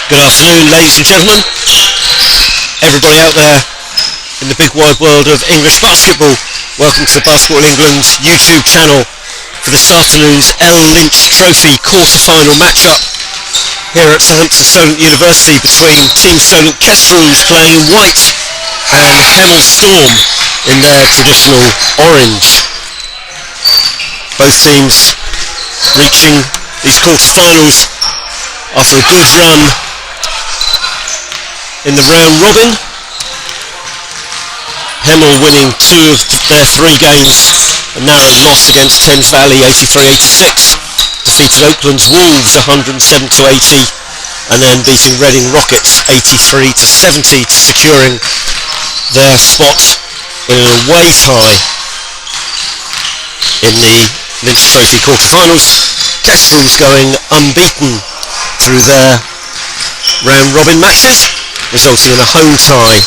Good afternoon, ladies and gentlemen, everybody out there in the big wide world of English basketball. Welcome to the Basketball England's YouTube channel for this afternoon's L Lynch Trophy quarter-final matchup here at Southampton Solent University between Team Solent Kestrels playing in white and Hemel Storm in their traditional orange. Both teams reaching these quarter-finals after a good run in the round robin. Hemel winning 2 of their 3 games, a narrow loss against Thames Valley 83-86, defeated Oakland's Wolves 107-80, and then beating Reading Rockets 83-70 to securing their spot in an away tie in the Lynch Trophy quarterfinals. Kestrels going unbeaten through their round robin matches, resulting in a home tie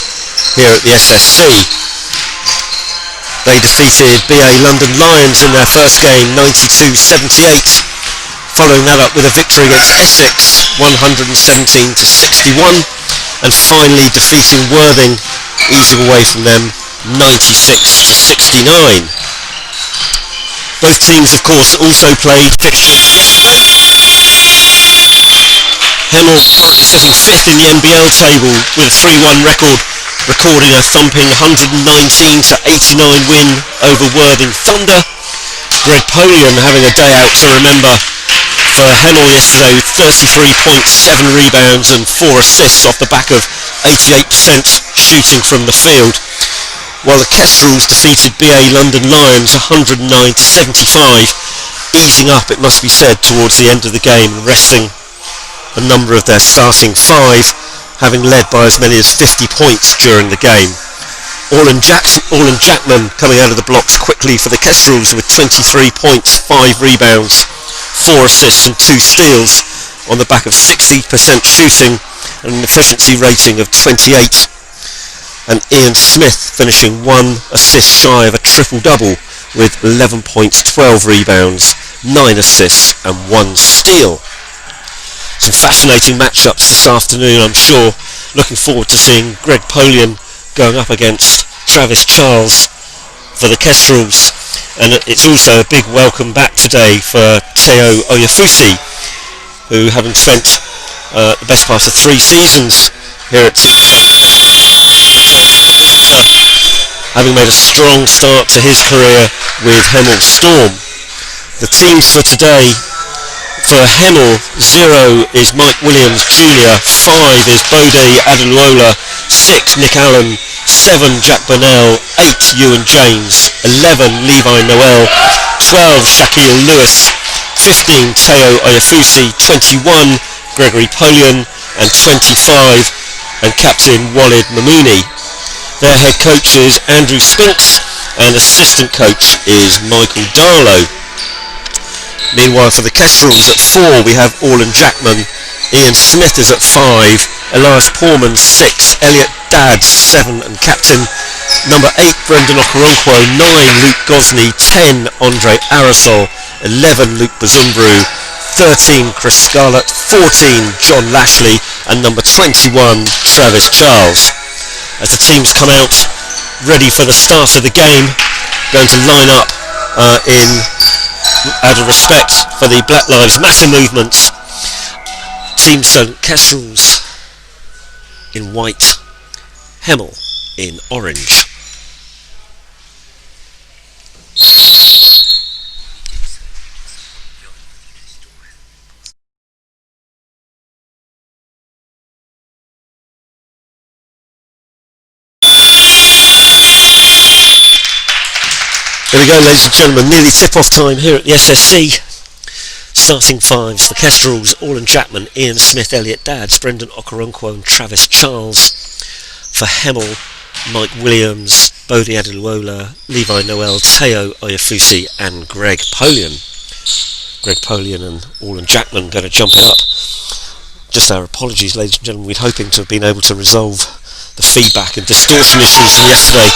here at the SSC. They defeated BA London Lions in their first game 92-78, following that up with a victory against Essex 117-61, and finally defeating Worthing, easing away from them 96-69. Both teams, of course, also played fixtures yesterday. Hemel currently sitting 5th in the NBL table with a 3-1 record, recording a thumping 119-89 win over Worthing Thunder. Greg Polian having a day out to remember for Hemel yesterday with 33 points, 7 rebounds and 4 assists off the back of 88% shooting from the field, while the Kestrels defeated BA London Lions 109-75, easing up, it must be said, towards the end of the game and resting a number of their starting 5, having led by as many as 50 points during the game. Jackman coming out of the blocks quickly for the Kestrels with 23 points, 5 rebounds, 4 assists and 2 steals on the back of 60% shooting and an efficiency rating of 28. And Ian Smith finishing 1 assist shy of a triple-double with 11 points, 12 rebounds, 9 assists and 1 steal. Some fascinating matchups this afternoon, I'm sure. Looking forward to seeing Greg Polian going up against Travis Charles for the Kestrels. And it's also a big welcome back today for Teo Oyefusi, who, having spent the best part of 3 seasons here at Team Solent Kestrels, having made a strong start to his career with Hemel Storm. The teams for today: for Hemel, 0 is Mike Williams Jr., 5 is Bode Adeluola, 6 Nick Allen, 7 Jack Burnell, 8 Ewan James, 11 Levi Noel, 12 Shaquille Lewis, 15 Teo Oyefusi, 21 Gregory Polian, and 25 and captain Walid Mamouni. Their head coach is Andrew Spinks and assistant coach is Michael Darlow. Meanwhile, for the Kestrels at 4 we have Orland Jackman, Ian Smith is at 5, Elias Poorman 6, Elliot Dadds 7 and captain, number 8 Brendan Okoronkwo, 9 Luke Gosney, 10 Andre Arasol, 11 Luke Bazumbru, 13 Chris Scarlett, 14 John Lashley and number 21 Travis Charles. As the teams come out ready for the start of the game, going to line up out of respect for the Black Lives Matter movement. Team Solent Kestrels in white, Hemel in orange. Here we go, ladies and gentlemen, nearly tip-off time here at the SSC. Starting 5s, the Kestrels: Orland Jackman, Ian Smith, Elliot Dadds, Brendan Okoronkwo and Travis Charles. For Hemel, Mike Williams, Bode Adeluola, Levi Noel, Teo Oyefusi and Greg Polian. Greg Polian and Orland Jackman going to jump it up. Just our apologies, ladies and gentlemen, we'd hoping to have been able to resolve the feedback and distortion issues from yesterday.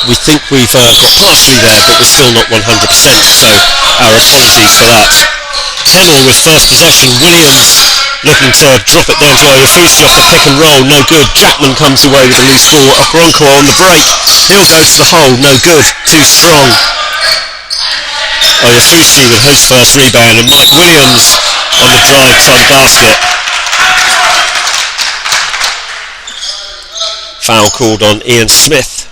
We think we've got partially there, but we're still not 100%, so our apologies for that. Hemel with first possession. Williams looking to drop it down to Oyafusi off the pick and roll. No good. Chapman comes away with a loose ball. Okoronkwo on the break. He'll go for the hole. No good. Too strong. Oyafusi with his first rebound, and Mike Williams on the drive front basket. Foul called on Ian Smith.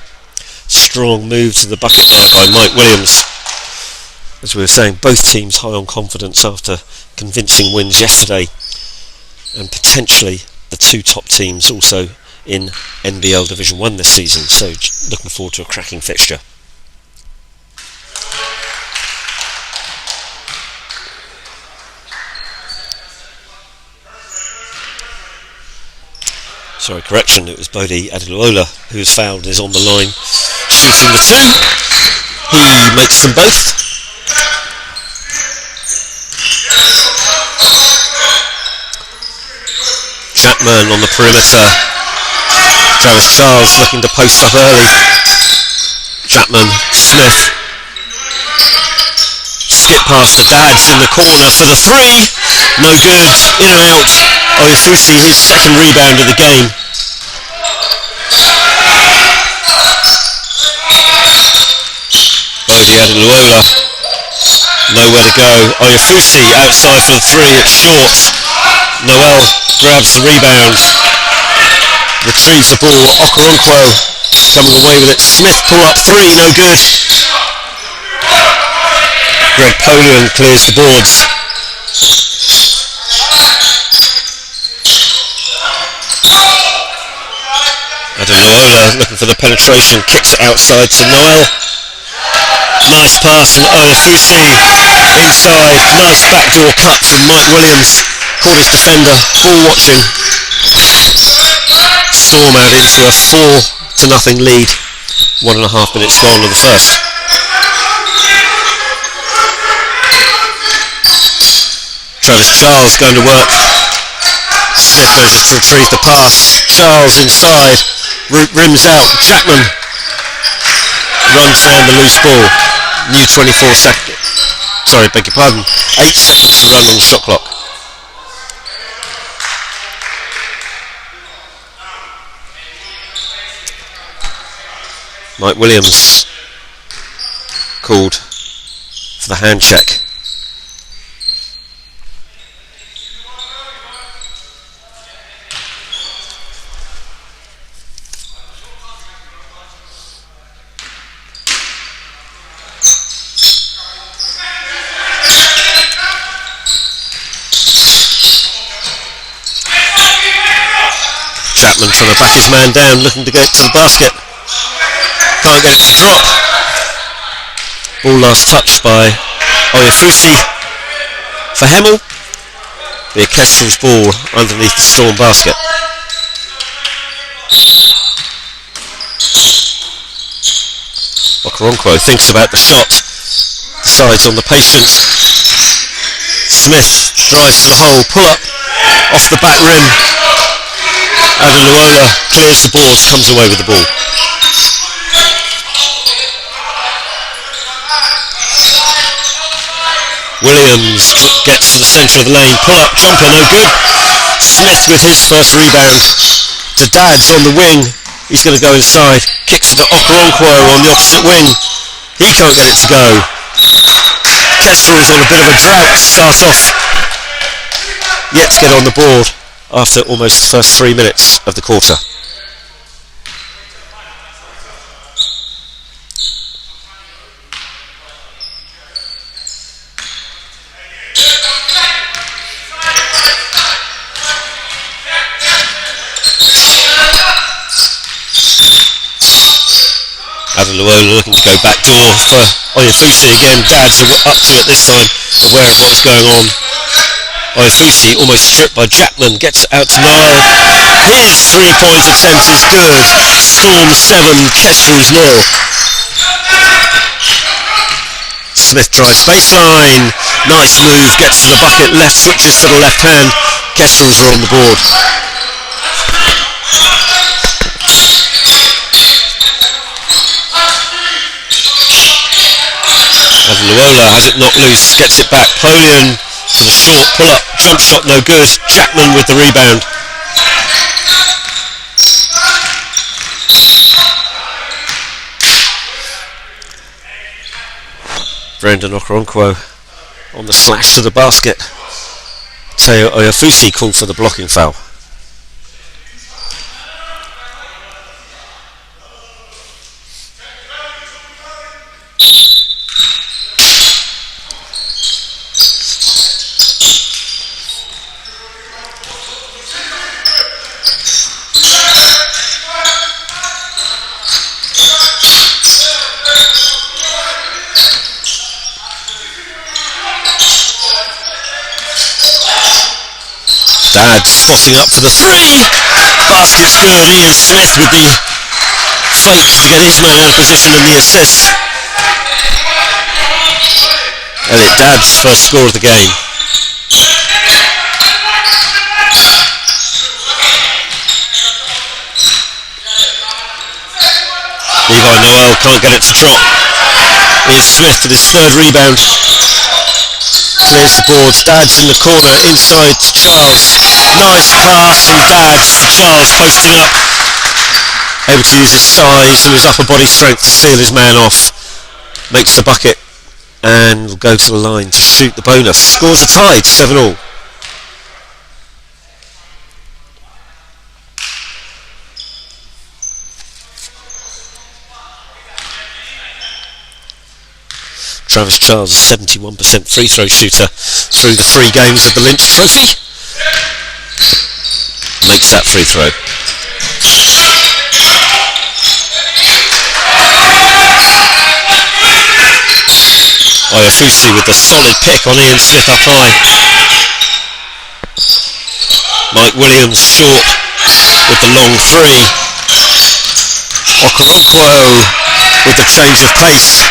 Strong move to the bucket there by Mike Williams. As we were saying, both teams high on confidence after convincing wins yesterday, and potentially the two top teams also in NBL Division 1 this season, so looking forward to a cracking fixture. Sorry, correction, it was Bodie Adeluola who was fouled and is on the line shooting the two. He makes them both. Chapman on the perimeter. Travis Charles looking to post up early. Chapman, Smith. Skip past the Dads in the corner for the three. No good. In and out. Oyafusi, his second rebound of the game. Bodie Adeluola. Nowhere to go. Oyafusi outside for the three. It's short. Noel grabs the rebound. Retrieves the ball. Okoronkwo coming away with it. Smith pull up three. No good. Greg Polian clears the boards. Adeluola looking for the penetration, kicks it outside to Noel. Nice pass from Oyafusi inside. Nice backdoor cut from Mike Williams. Caught his defender, ball watching. Storm out into a 4-0 lead. 1.5 minutes gone of the first. Travis Charles going to work. Smith manages to retrieve the pass. Charles inside. Rims out. Chapman runs down the loose ball. New 24 seconds. Sorry, beg your pardon. 8 seconds to run on the shot clock. Mike Williams called for the hand check. Chapman trying to back his man down, looking to get to the basket. Can't get it to drop. Ball last touched by Oyafusi for Hemel. Be a Kestrels ball underneath the Storm basket. Okoronkwo thinks about the shot. Decides on the patience. Smith drives to the hole. Pull up off the back rim. Adeluola clears the boards, comes away with the ball. Williams gets to the centre of the lane. Pull up jumper, no good. Smith with his first rebound. To Dads on the wing. He's going to go inside. Kicks it to Okoronkwo on the opposite wing. He can't get it to go. Kestrels on a bit of a drought to start off. Yet to get on the board after almost the first 3 minutes of the quarter. Adeluola looking to go back door for Oyafusi again. Dads are up to it this time, aware of what's going on. Oyafusi almost stripped by Chapman, gets out to Noel. His 3-point attempt is good. Storm 7, Kestrels 0. Smith drives baseline. Nice move, gets to the bucket, left, switches to the left hand. Kestrels are on the board. Adeluola has it knocked loose, gets it back. Polian to the short pull-up jump shot, no good. Jackman with the rebound. Brendan Okoronkwo on the slash to the basket. Teo Oyafusi called for the blocking foul. Dad spotting up for the three. Basket's good. Ian Smith with the fake to get his man out of position and the assist. Elliot Dadd's first score of the game. Levi Noel can't get it to drop. Ian Smith with his third rebound. Clears the boards. Dad's in the corner inside to Charles. Nice pass from Dad's to Charles, posting up. Able to use his size and his upper body strength to steal his man off. Makes the bucket and will go to the line to shoot the bonus. Scores are tied, 7-all. Travis Charles, a 71% free throw shooter through the 3 games of the Lynch Trophy. Makes that free throw. Oyafusi with the solid pick on Ian Smith up high. Mike Williams short with the long 3. Okoronkwo with the change of pace.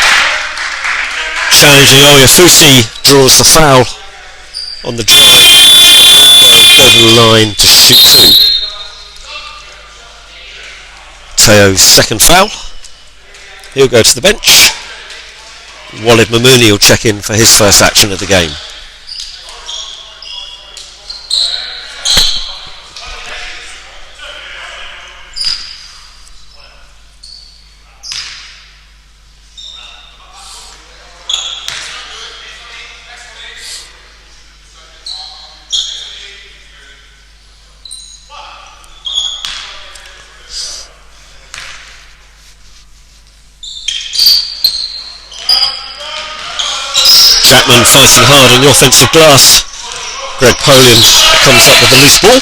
Challenging Oyafusi, draws the foul on the drive. Go to the line to shoot 2. Teo's second foul. He'll go to the bench. Walid Mamouni will check in for his first action of the game. Jackman fighting hard on the offensive glass. Greg Polian comes up with the loose ball.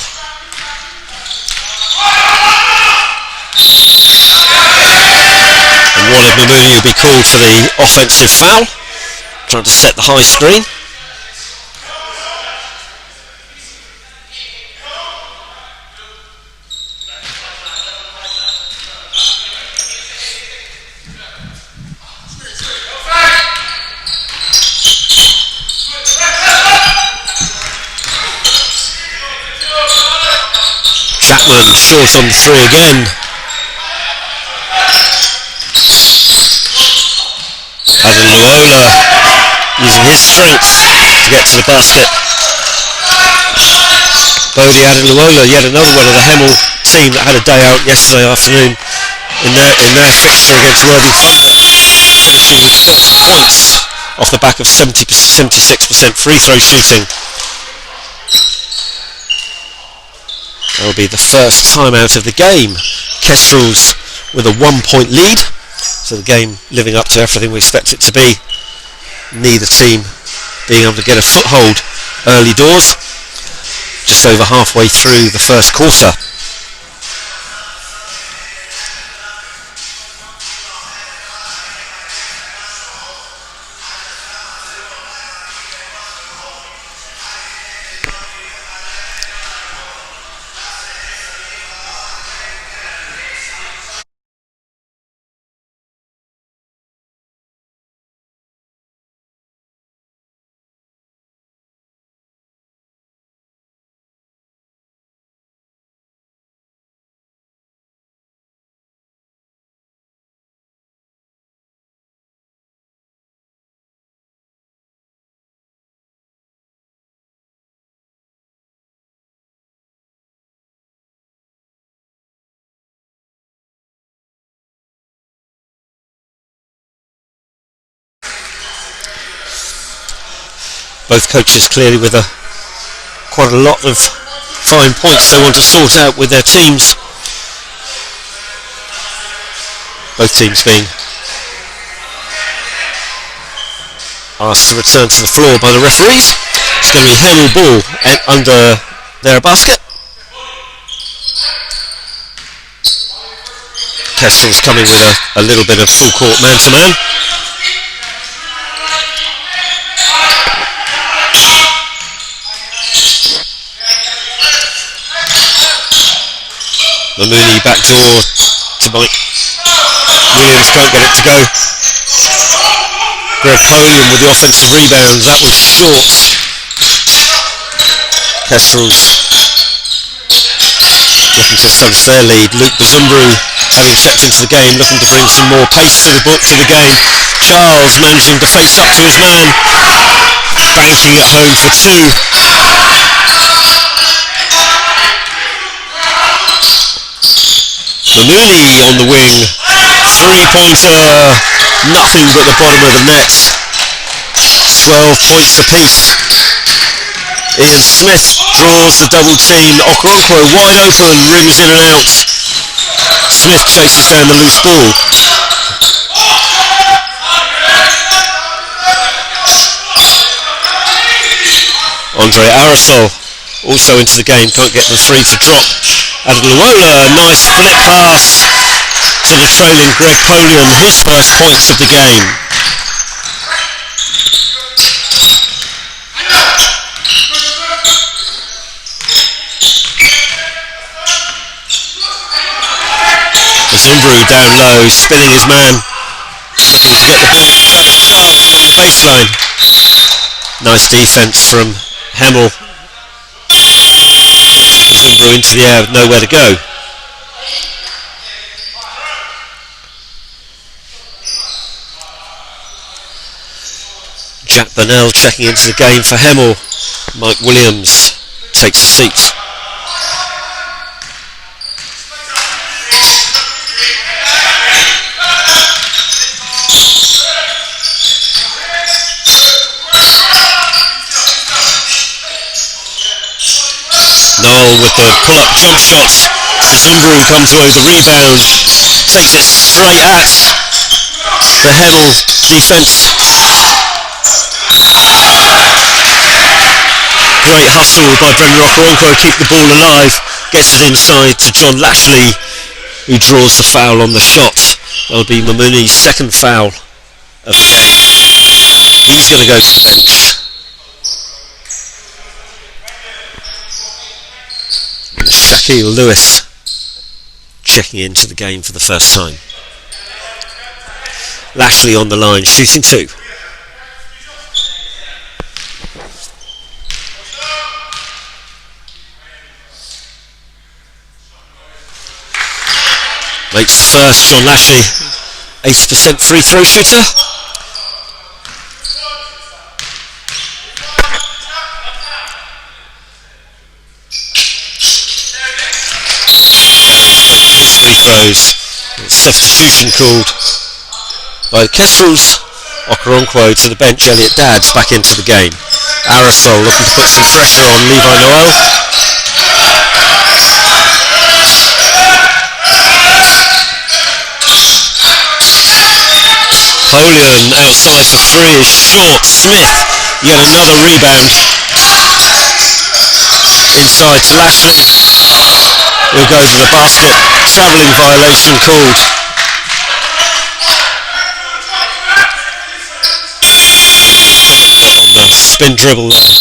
And Walid Mamouni will be called for the offensive foul, trying to set the high screen. Jackman short on the 3 again. Adeluola using his strength to get to the basket. Bodie Adeluola, yet another one of the Hemel team that had a day out yesterday afternoon in their fixture against Worthing Thunder, finishing with 30 points off the back of 76% free throw shooting. That'll be the first time out of the game. Kestrels with a 1-point lead, so the game living up to everything we expect it to be. Neither team being able to get a foothold early doors. Just over halfway through the first quarter. Both coaches clearly with quite a lot of fine points they want to sort out with their teams. Both teams being asked to return to the floor by the referees. It's going to be Hemel ball under their basket. Kestrels coming with a little bit of full court man-to-man. Mamouni backdoor to Mike. Williams can't get it to go. Greg Polian with the offensive rebound. That was short. Kestrels looking to establish their lead. Luke Bazumbru having checked into the game, looking to bring some more pace to the game. Charles managing to face up to his man. Banking at home for two. Mamouni on the wing, three-pointer, nothing but the bottom of the net. 12 points apiece. Ian Smith draws the double team. Okoronkwo wide open, rims in and out. Smith chases down the loose ball. Andre Arisol also into the game, can't get the three to drop. Adeluola, nice flip pass to the trailing Greg Polian, his first points of the game. Bazumbru down low, spinning his man, looking to get the ball to Travis Charles along the baseline. Nice defense from Hemel. Bazumbru into the air with nowhere to go. Jack Burnell checking into the game for Hemel. Mike Williams takes a seat. Noel with the pull-up jump shot. Bazumbru comes away with the rebound. Takes it straight at the Hemel defence. Great hustle by Brendan Okoronkwo, keep the ball alive. Gets it inside to John Lashley, who draws the foul on the shot. That'll be Mamouni's second foul of the game. He's going to go to the bench. Shaquille Lewis checking into the game for the first time. Lashley on the line, shooting two. Makes the first, John Lashley, 80% free throw shooter. His free throws. Substitution called by the Kestrels. Okoronkwo to the bench, Elliot Dadds back into the game. Arisol looking to put some pressure on Levi Noel. Polian outside for three is short. Smith, yet another rebound. Inside to Lashley. He'll go to the basket. Travelling violation called. On the spin dribble there.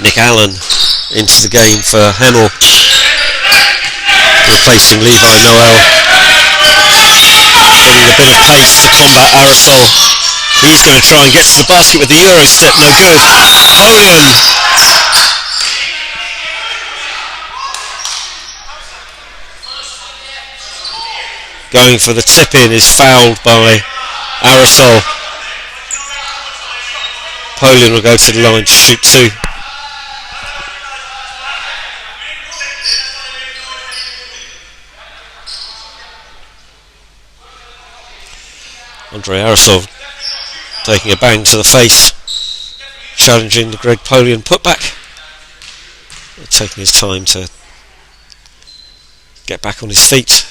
Nick Allen into the game for Hemel, replacing Levi Noel. Getting a bit of pace to combat Arisol. He's going to try and get to the basket with the Euro step, no good. Polian. Going for the tip-in is fouled by Arisol. Polian will go to the line to shoot two. Andre Arasov taking a bang to the face, challenging the Greg Polian putback, taking his time to get back on his feet.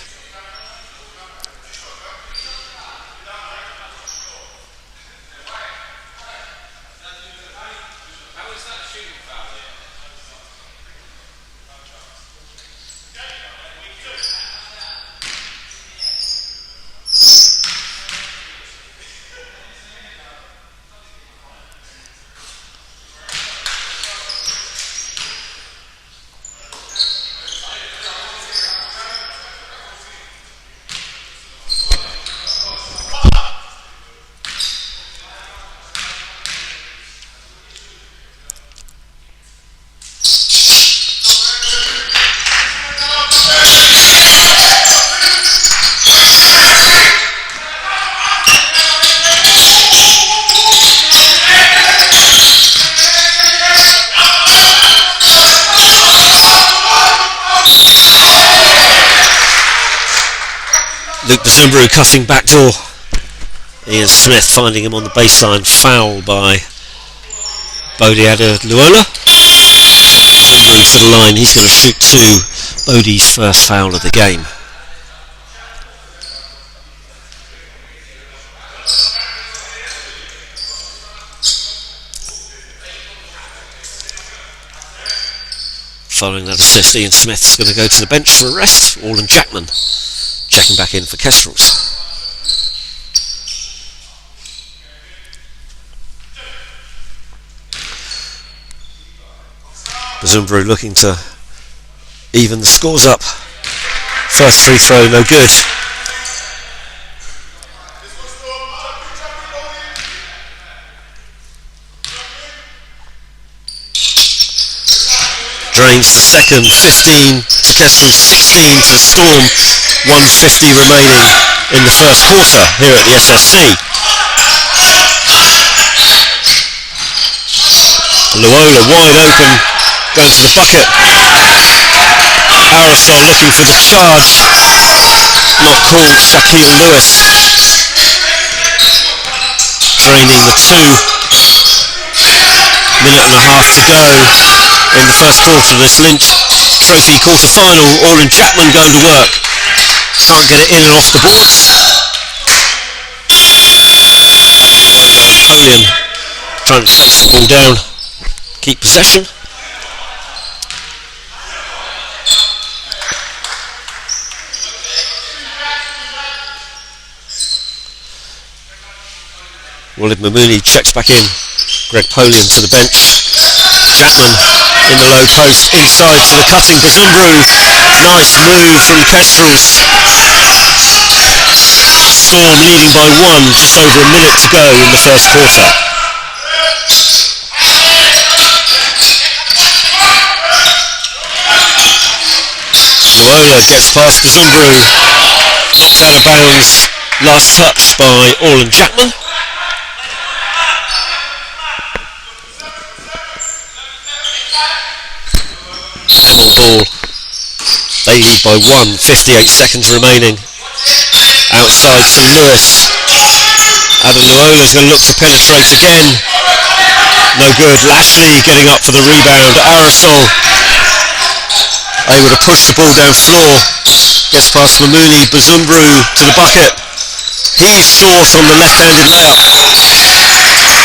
Bazumbrou cutting backdoor. Ian Smith finding him on the baseline. Foul by Bodiada Luola. Bazumbrou to the line. He's going to shoot two. Bodie's first foul of the game. Following that assist, Ian Smith's going to go to the bench for a rest. Orlan Jackman checking back in for Kestrels. Bazumbrou looking to even the scores up. First free throw, no good. Drains the second, 15 to Kestrels, 16 to the Storm, 1:50 remaining in the first quarter here at the SSC. Luola wide open, going to the bucket. Arasol looking for the charge, not called. Shaquille Lewis draining the 2. Minute and a half to go in the first quarter of this Lynch Trophy quarter-final. Orlan Jackman going to work. Can't get it in and off the boards. Polian trying to chase the ball down, keep possession. Walid Mamouni checks back in. Greg Polian to the bench. Jackman in the low post, inside to the cutting Bazumbrou. Nice move from Kestrels. Storm leading by 1, just over a minute to go in the first quarter. Luola gets past Bazumbrou. Knocked out of bounds. Last touch by Orlan Jackman. Hemel ball. They lead by 1, 58 seconds remaining. Outside from Lewis. Adam Luola's going to look to penetrate again. No good. Lashley getting up for the rebound. Arasol able to push the ball down floor. Gets past Mamouni. Bazumbrou to the bucket. He's short on the left-handed layup.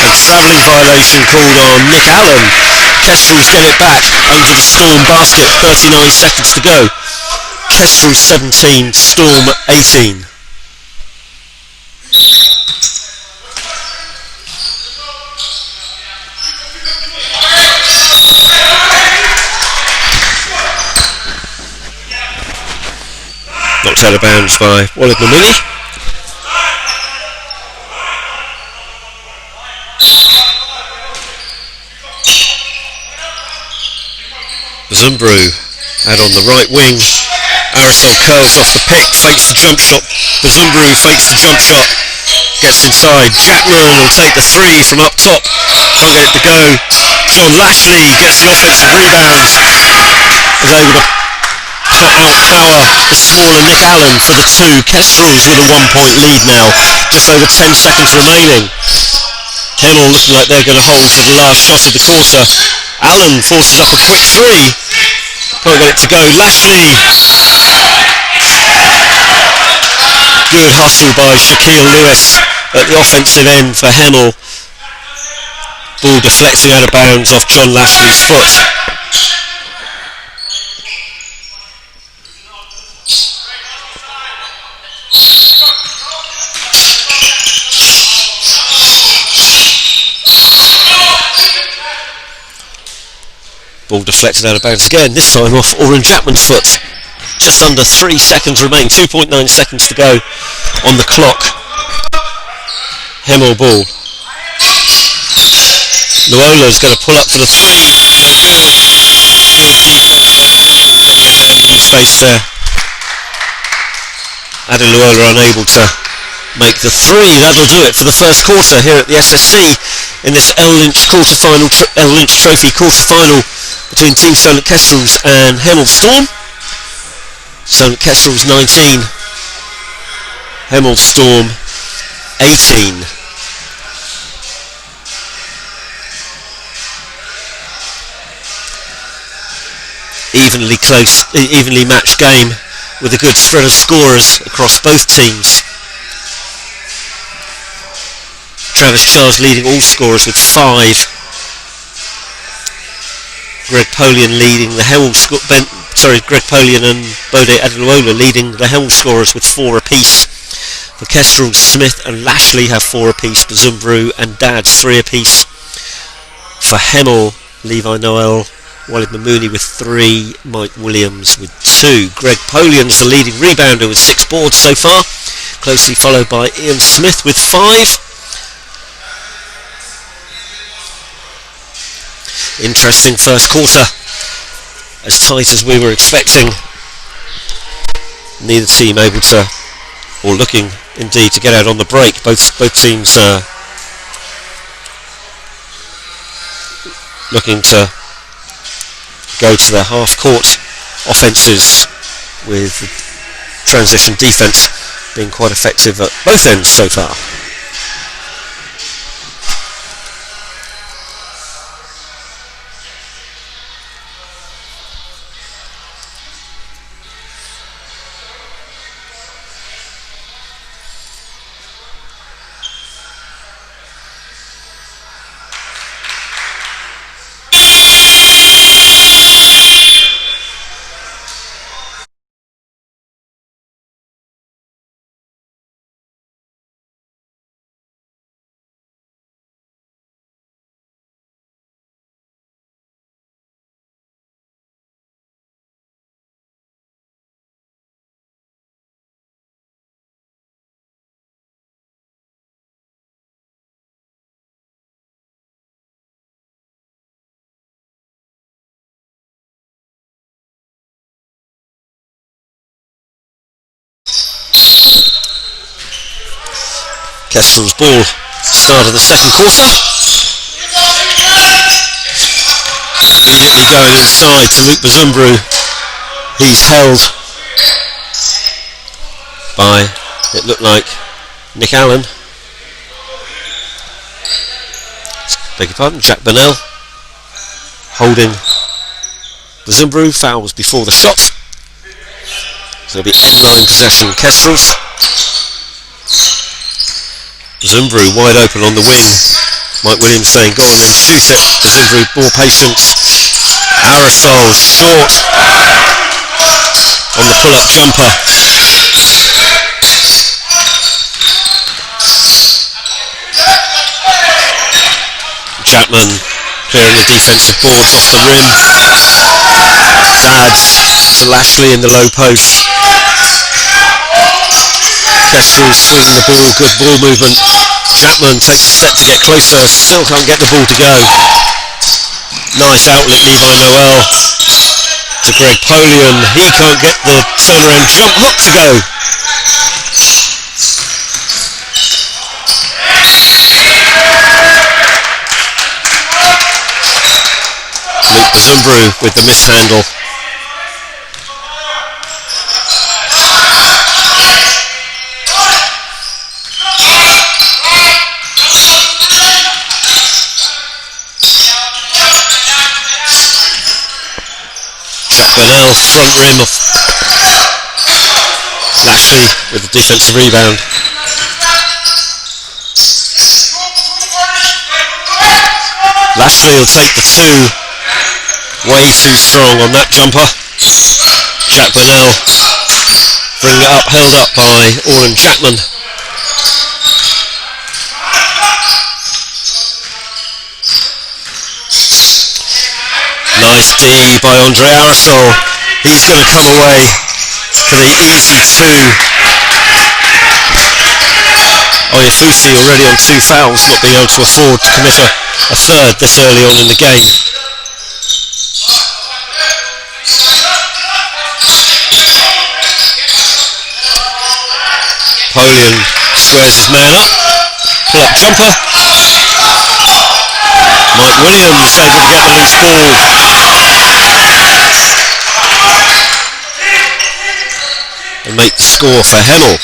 A travelling violation called on Nick Allen. Kestrels get it back under the Storm basket. 39 seconds to go. Kestrels 17, Storm 18. Knocked out of bounds by Walid Mamouni. Bazumbrou out on the right wing. Arasol curls off the pick, fakes the jump shot. Bazumbrou fakes the jump shot, gets inside. Jackman will take the 3 from up top. Can't get it to go. John Lashley gets the offensive rebound. Is able to outpower the smaller Nick Allen for the two. Kestrels with a 1-point lead now. Just over 10 seconds remaining. Hemel looking like they're going to hold for the last shot of the quarter. Allen forces up a quick three. Can't get it to go. Lashley. Good hustle by Shaquille Lewis at the offensive end for Hemel. Ball deflecting out of bounds off John Lashley's foot. Ball deflected out of bounds again, this time off Oren Chapman's foot. Just under 3 seconds remaining, 2.9 seconds to go on the clock. Hemel ball. Luola's going to pull up for the three. No good. Good defence by Hemel, getting a hand in his face there. Adam Luola unable to make the three. That'll do it for the first quarter here at the SSC in this L Lynch Trophy quarter-final between Team Solent Kestrels and Hemel Storm. Solent Kestrels 19, Hemel Storm 18. Evenly close, evenly matched game with a good spread of scorers across both teams. Travis Charles leading all scorers with 5. Greg Polian leading the Hemel Greg Polian and Bode Adeluola leading the Hemel scorers with 4 apiece. For Kestrel, Smith and Lashley have 4 apiece. Bazumbru and Dads 3 apiece. For Hemel, Levi Noel, Walid Mamouni with 3, Mike Williams with 2. Greg Polian's the leading rebounder with 6 boards so far, closely followed by Ian Smith with 5. Interesting first quarter, as tight as we were expecting. Neither team able to, or looking indeed to get out on the break. Both teams looking to go to their half-court offences, with transition defence being quite effective at both ends so far. Kestrel's ball, start of the second quarter. Immediately going inside to Luke Bazumbru. He's held by, it looked like, Nick Allen. Beg your pardon, Jack Burnell. Holding Bazumbru, fouls before the shot. So it'll be end-line possession, Kestrels. Bazumbru wide open on the wing. Mike Williams saying, go on then, shoot it. Bazumbru, more patience. Aerosol, short on the pull-up jumper. Chapman clearing the defensive boards off the rim. Dads to Lashley in the low post. Kestrel swinging the ball, good ball movement. Chapman takes a step to get closer, still can't get the ball to go. Nice outlet, Levi Noel to Greg Polian. He can't get the turnaround jump hook to go. Luke Bazumbru with the mishandle. Burnell front rim of Lashley with the defensive rebound. Lashley will take the two. Way too strong on that jumper. Jack Burnell bringing it up, held up by Orrin Chapman. Nice D by Andre Arisol. He's going to come away for the easy two. Oyefusi already on 2 fouls, not being able to afford to commit a third this early on in the game. Polian squares his man up, pull up jumper. Mike Williams able to get the loose ball. And make the score for Hemel.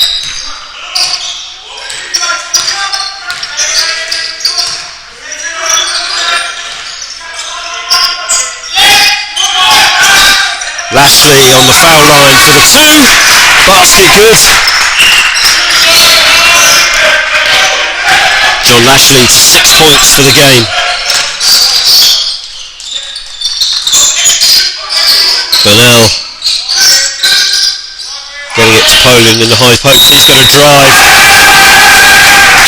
Lashley on the foul line for the two. Basket good. John Lashley 6 points for the game. Burnell getting it to Polian in the high post. He's going to drive.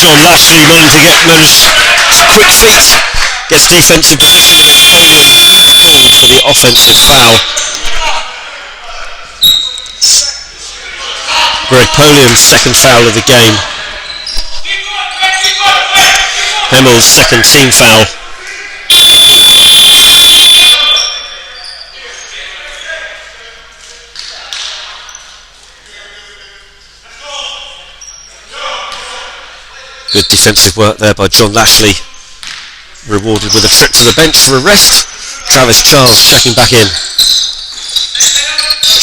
John Lashley managed quick feet. Gets defensive position against Polian. He's called for the offensive foul. Greg Polian's second foul of the game. Hemel's second team foul. Good defensive work there by John Lashley. Rewarded with a trip to the bench for a rest. Travis Charles checking back in.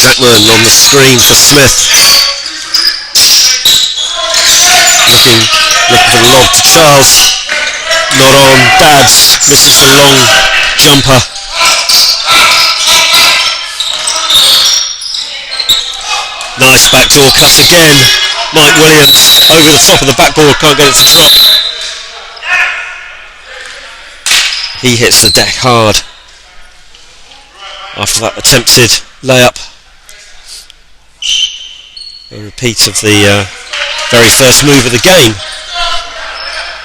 Chapman on the screen for Smith. Looking for the lob to Charles. Not on. Dads misses the long jumper. Nice backdoor cut again. Mike Williams over the top of the backboard, can't get it to drop. He hits the deck hard after that attempted layup. A repeat of the very first move of the game.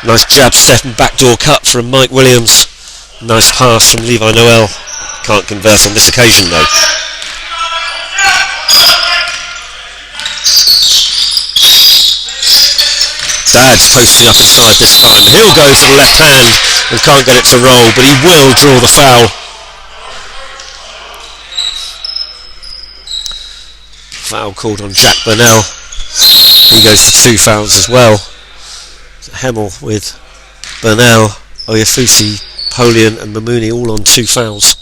Nice jab step and backdoor cut from Mike Williams. Nice pass from Levi Noel. Can't convert on this occasion though. Dad's posting up inside this time. He'll go to the left hand and can't get it to roll, but he will draw the foul. Foul called on Jack Burnell. He goes to 2 fouls as well. Hemel with Burnell, Oyefusi, Polian and Mamouni all on 2 fouls.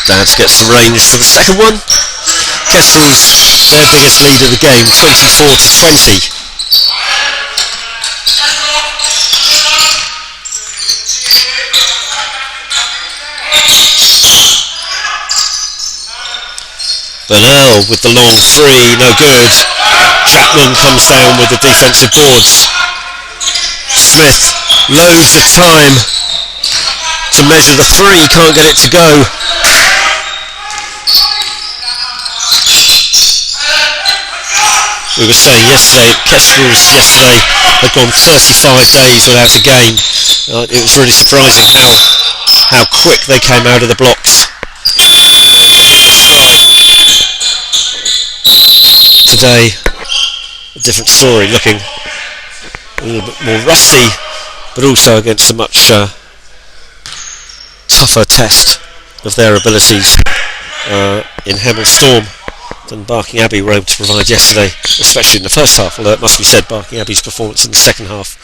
Dads gets the range for the second one. Kestrels, their biggest lead of the game, 24-20. Burnell with the long three, no good. Chapman comes down with the defensive boards. Smith, loads of time to measure the three, can't get it to go. We were saying yesterday, Kestrels yesterday had gone 35 days without a game. It was really surprising how quick they came out of the blocks. Today, a different story, looking a little bit more rusty, but also against a much tougher test of their abilities in Hemel Storm than Barking Abbey were able to provide yesterday, especially in the first half, although it must be said Barking Abbey's performance in the second half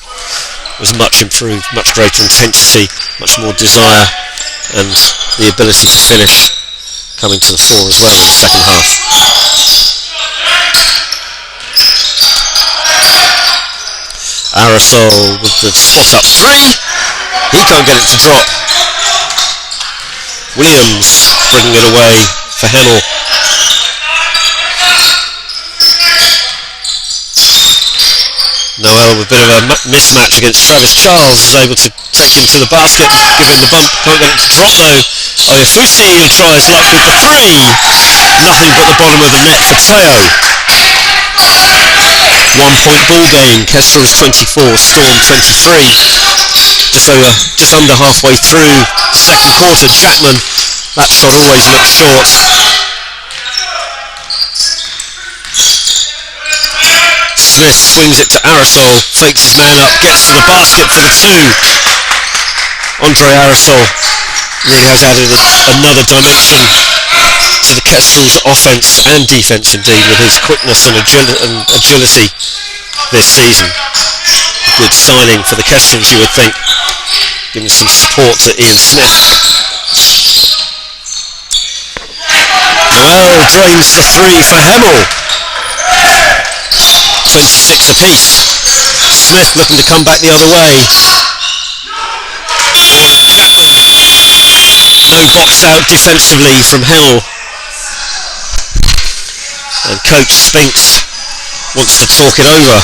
was much improved, much greater intensity, much more desire, and the ability to finish coming to the fore as well in the second half. Aerosol with the spot up three. He can't get it to drop. Williams bringing it away for Hemel. Noel with a bit of a mismatch against Travis Charles, is able to take him to the basket, give him the bump, can't get it to drop though. Oyafusi will try his luck with the three. Nothing but the bottom of the net for Teo. 1 point ball game, Kestrels 24, Storm 23. Just under halfway through second quarter. Chapman, that shot always looked short. Smith swings it to Aerosol, fakes his man up, gets to the basket for the two. Andre Aerosol really has added another dimension to the Kestrels' offence and defence indeed, with his quickness and agility this season. Good signing for the Kestrels, you would think, giving some support to Ian Smith. Noel drains the three for Hemel. 26 apiece. Smith looking to come back the other way. No box out defensively from Hemel. And Coach Spinks wants to talk it over.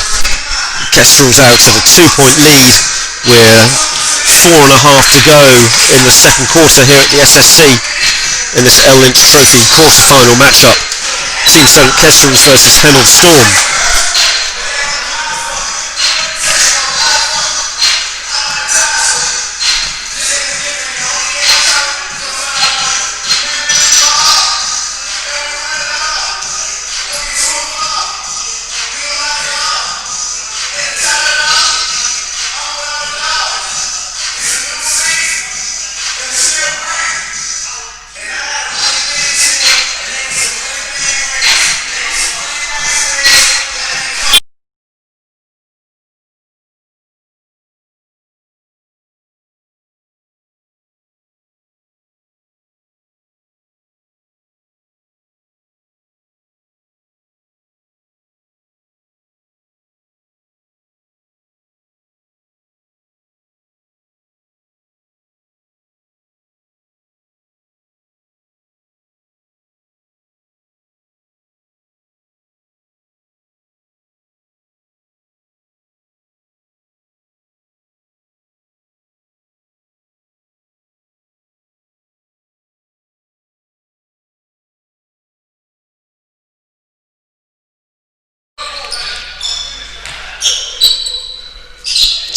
Kestrels out at a 2-point lead with 4.5 to go in the second quarter here at the SSC in this L Lynch Trophy quarter-final matchup. Team Solent Kestrels versus Hemel Storm.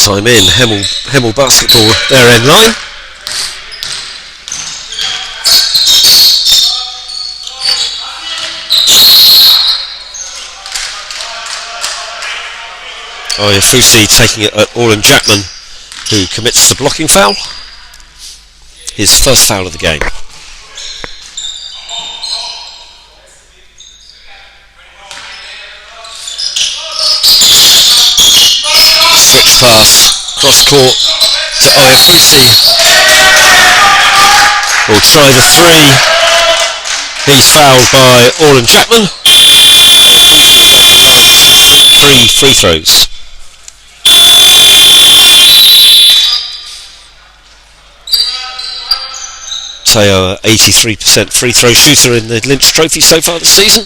Time in, Hemel basketball, their end line. Oyafusi taking it at Orland Jackman, who commits the blocking foul. His first foul of the game. Switch pass, cross court to Oyafusi. Will try the three. He's fouled by Orland Jackman. Oyafusi at the line to shoot 3 free throws. Teo, 83% free throw shooter in the Lynch Trophy so far this season.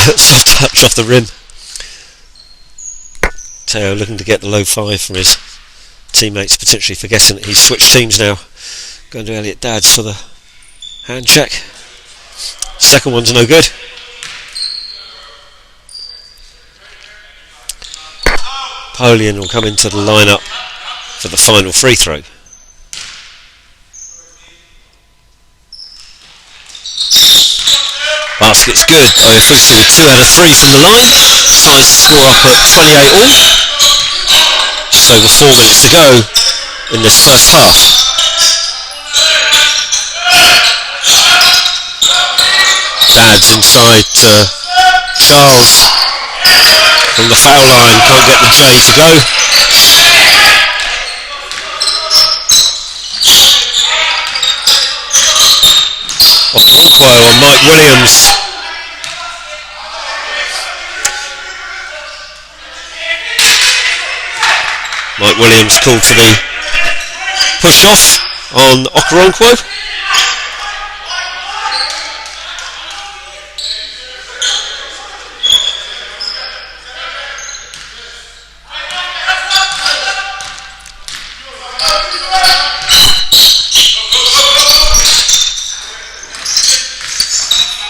Soft touch off the rim. Teo looking to get the low 5 from his teammates, potentially forgetting that he's switched teams now. Going to Elliot Dadds for the hand check. Second one's no good. Polian will come into the lineup for the final free throw. Basket's good by official. 2 out of 3 from the line. Ties the score up at 28 all. Just over 4 minutes to go in this first half. Dad's inside to Charles from the foul line. Can't get the J to go. Okoronkwo on Mike Williams. Mike Williams called for the push off on Okoronkwo.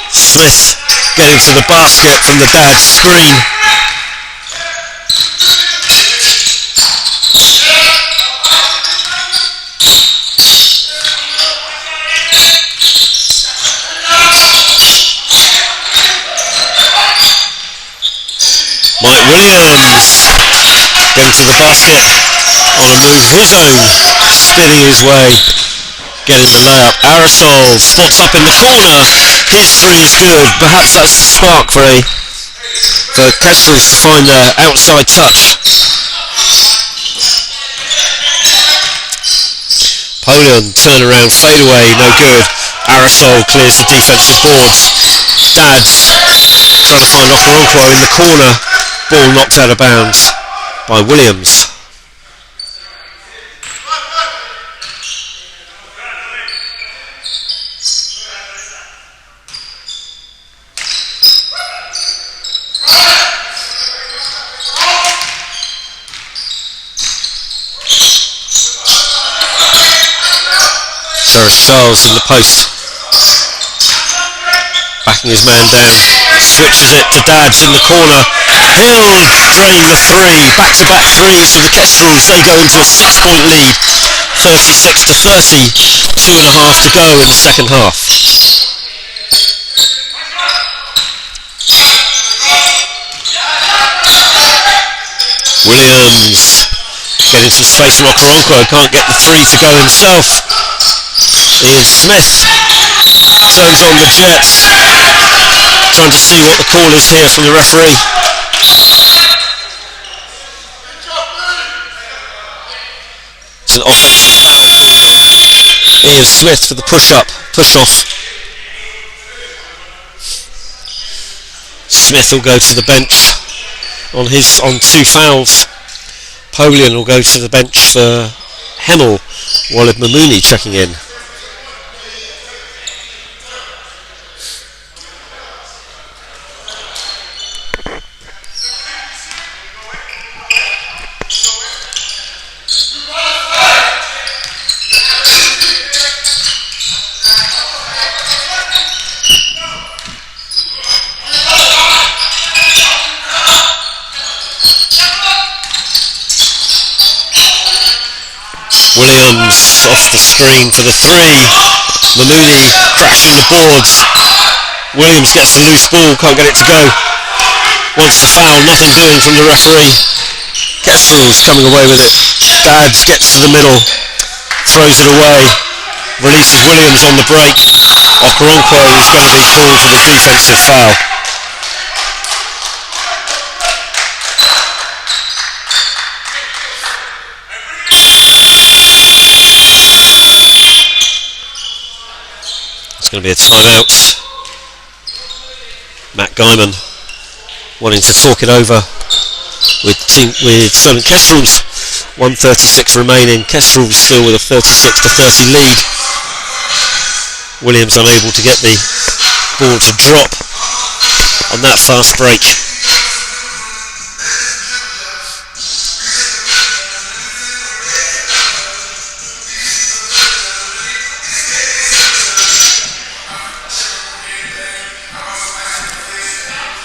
Smith getting to the basket from the Dad's screen. Mike Williams getting to the basket on a move of his own, spinning his way, getting the layup. Aerosol spots up in the corner. His three is good. Perhaps that's the spark for Kestrels to find their outside touch. Polion turnaround fadeaway, no good. Aerosol clears the defensive boards. Dads trying to find Okoronkwo in the corner. Ball knocked out of bounds by Williams. Charles in the post, backing his man down, switches it to Dads in the corner. He'll drain the three, back-to-back threes for the Kestrels. They go into a 6-point lead, 36 to 30, 2.5 to go in the second half. Williams getting some space from Okoronkwo, can't get the three to go himself. Ian Smith turns on the Jets, trying to see what the call is here from the referee. It's an offensive foul called on Ian Smith for the push-off. Smith will go to the bench on 2 fouls. Polion will go to the bench for Hemel, Walid Mamouni checking in. Williams off the screen for the three. Mamouni crashing the boards. Williams gets the loose ball, can't get it to go. Wants the foul, nothing doing from the referee. Kestrels coming away with it. Dads gets to the middle, throws it away, releases Williams on the break. Okoronkwo is going to be called for the defensive foul. It's going to be a timeout. Matt Guyman wanting to talk it over with Solent Kestrels. 1:36 remaining. Kestrels still with a 36 to 30 lead. Williams unable to get the ball to drop on that fast break.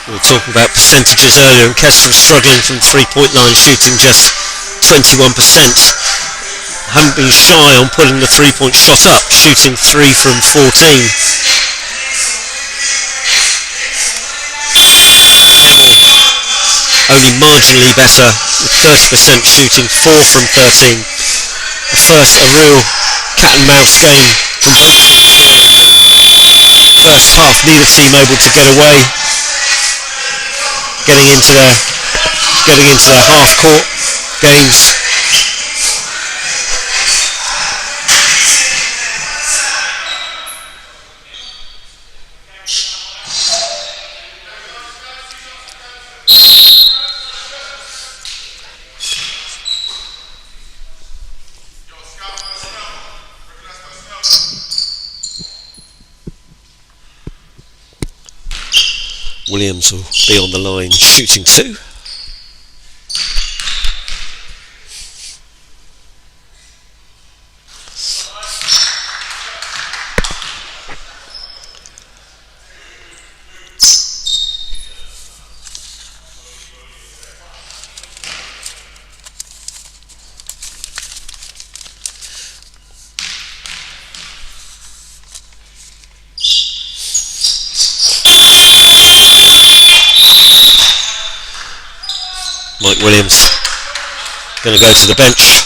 We were talking about percentages earlier, and Kestrels struggling from 3-point line, shooting just 21%. Haven't been shy on putting the 3-point shot up, shooting 3 from 14. only marginally better with 30% shooting, 4 from 13. A real cat and mouse game from both teams here in the first half. Neither team able to get away, getting into their half court games. Williams will be on the line shooting 2. Mike Williams going to go to the bench.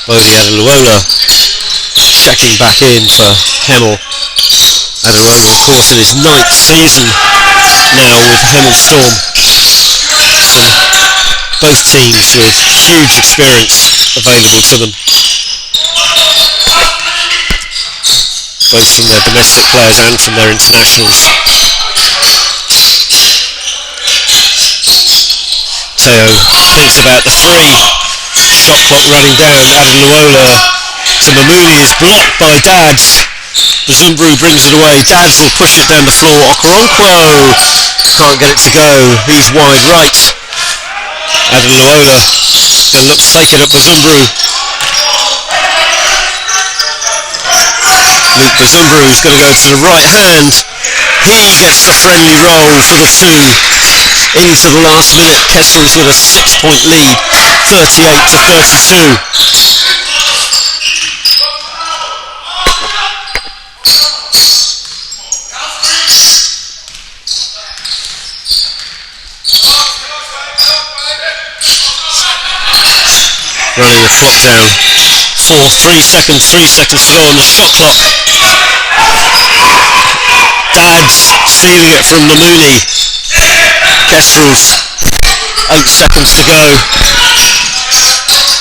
Bodie Adeluola checking back in for Hemel. Adeluola, of course, in his 9th season now with Hemel Storm. Both teams with huge experience available to them, both from their domestic players and from their internationals. Teo thinks about the 3. Shot clock running down. Adeluola to Mamuli is blocked by Dads. Bazumbru brings it away. Dads will push it down the floor. Okoronkwo can't get it to go. He's wide right. Adeluola going to look to take it at Bazumbru. Luke Bazumbru is going to go to the right hand. He gets the friendly roll for the 2. Into the last minute, Kestrels with a 6-point lead, 38-32. Running the clock down. 3 seconds to go on the shot clock. Dads stealing it from Namuni. Kestrels, 8 seconds to go.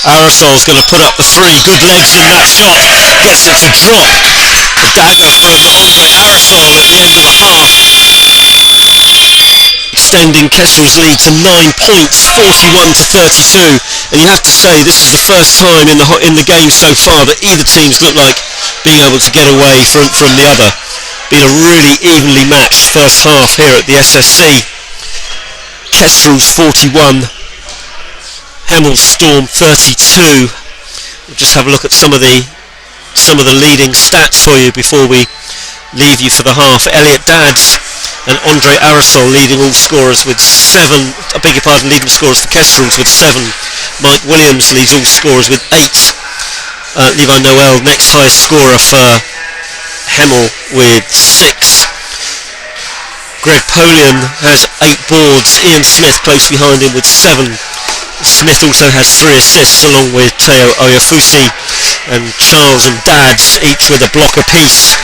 Arasol's going to put up the 3. Good legs in that shot. Gets it to drop. The dagger from Andre Arasol at the end of the half. Extending Kestrels' lead to 9 points, 41-32. And you have to say this is the first time in the game so far that either teams look like being able to get away from the other. Been a really evenly matched first half here at the SSC. Kestrels 41, Hemel Storm 32. We'll just have a look at some of the leading stats for you before we leave you for the half. Elliot Dads and Andre Arasol leading all scorers with 7. Leading scorers for Kestrels with 7. Mike Williams leads all scorers with 8. Levi Noel, next highest scorer for Hemel with 6. Greg Polian has 8 boards. Ian Smith close behind him with 7. Smith also has 3 assists along with Teo Oyafusi and Charles and Dads, each with a block apiece.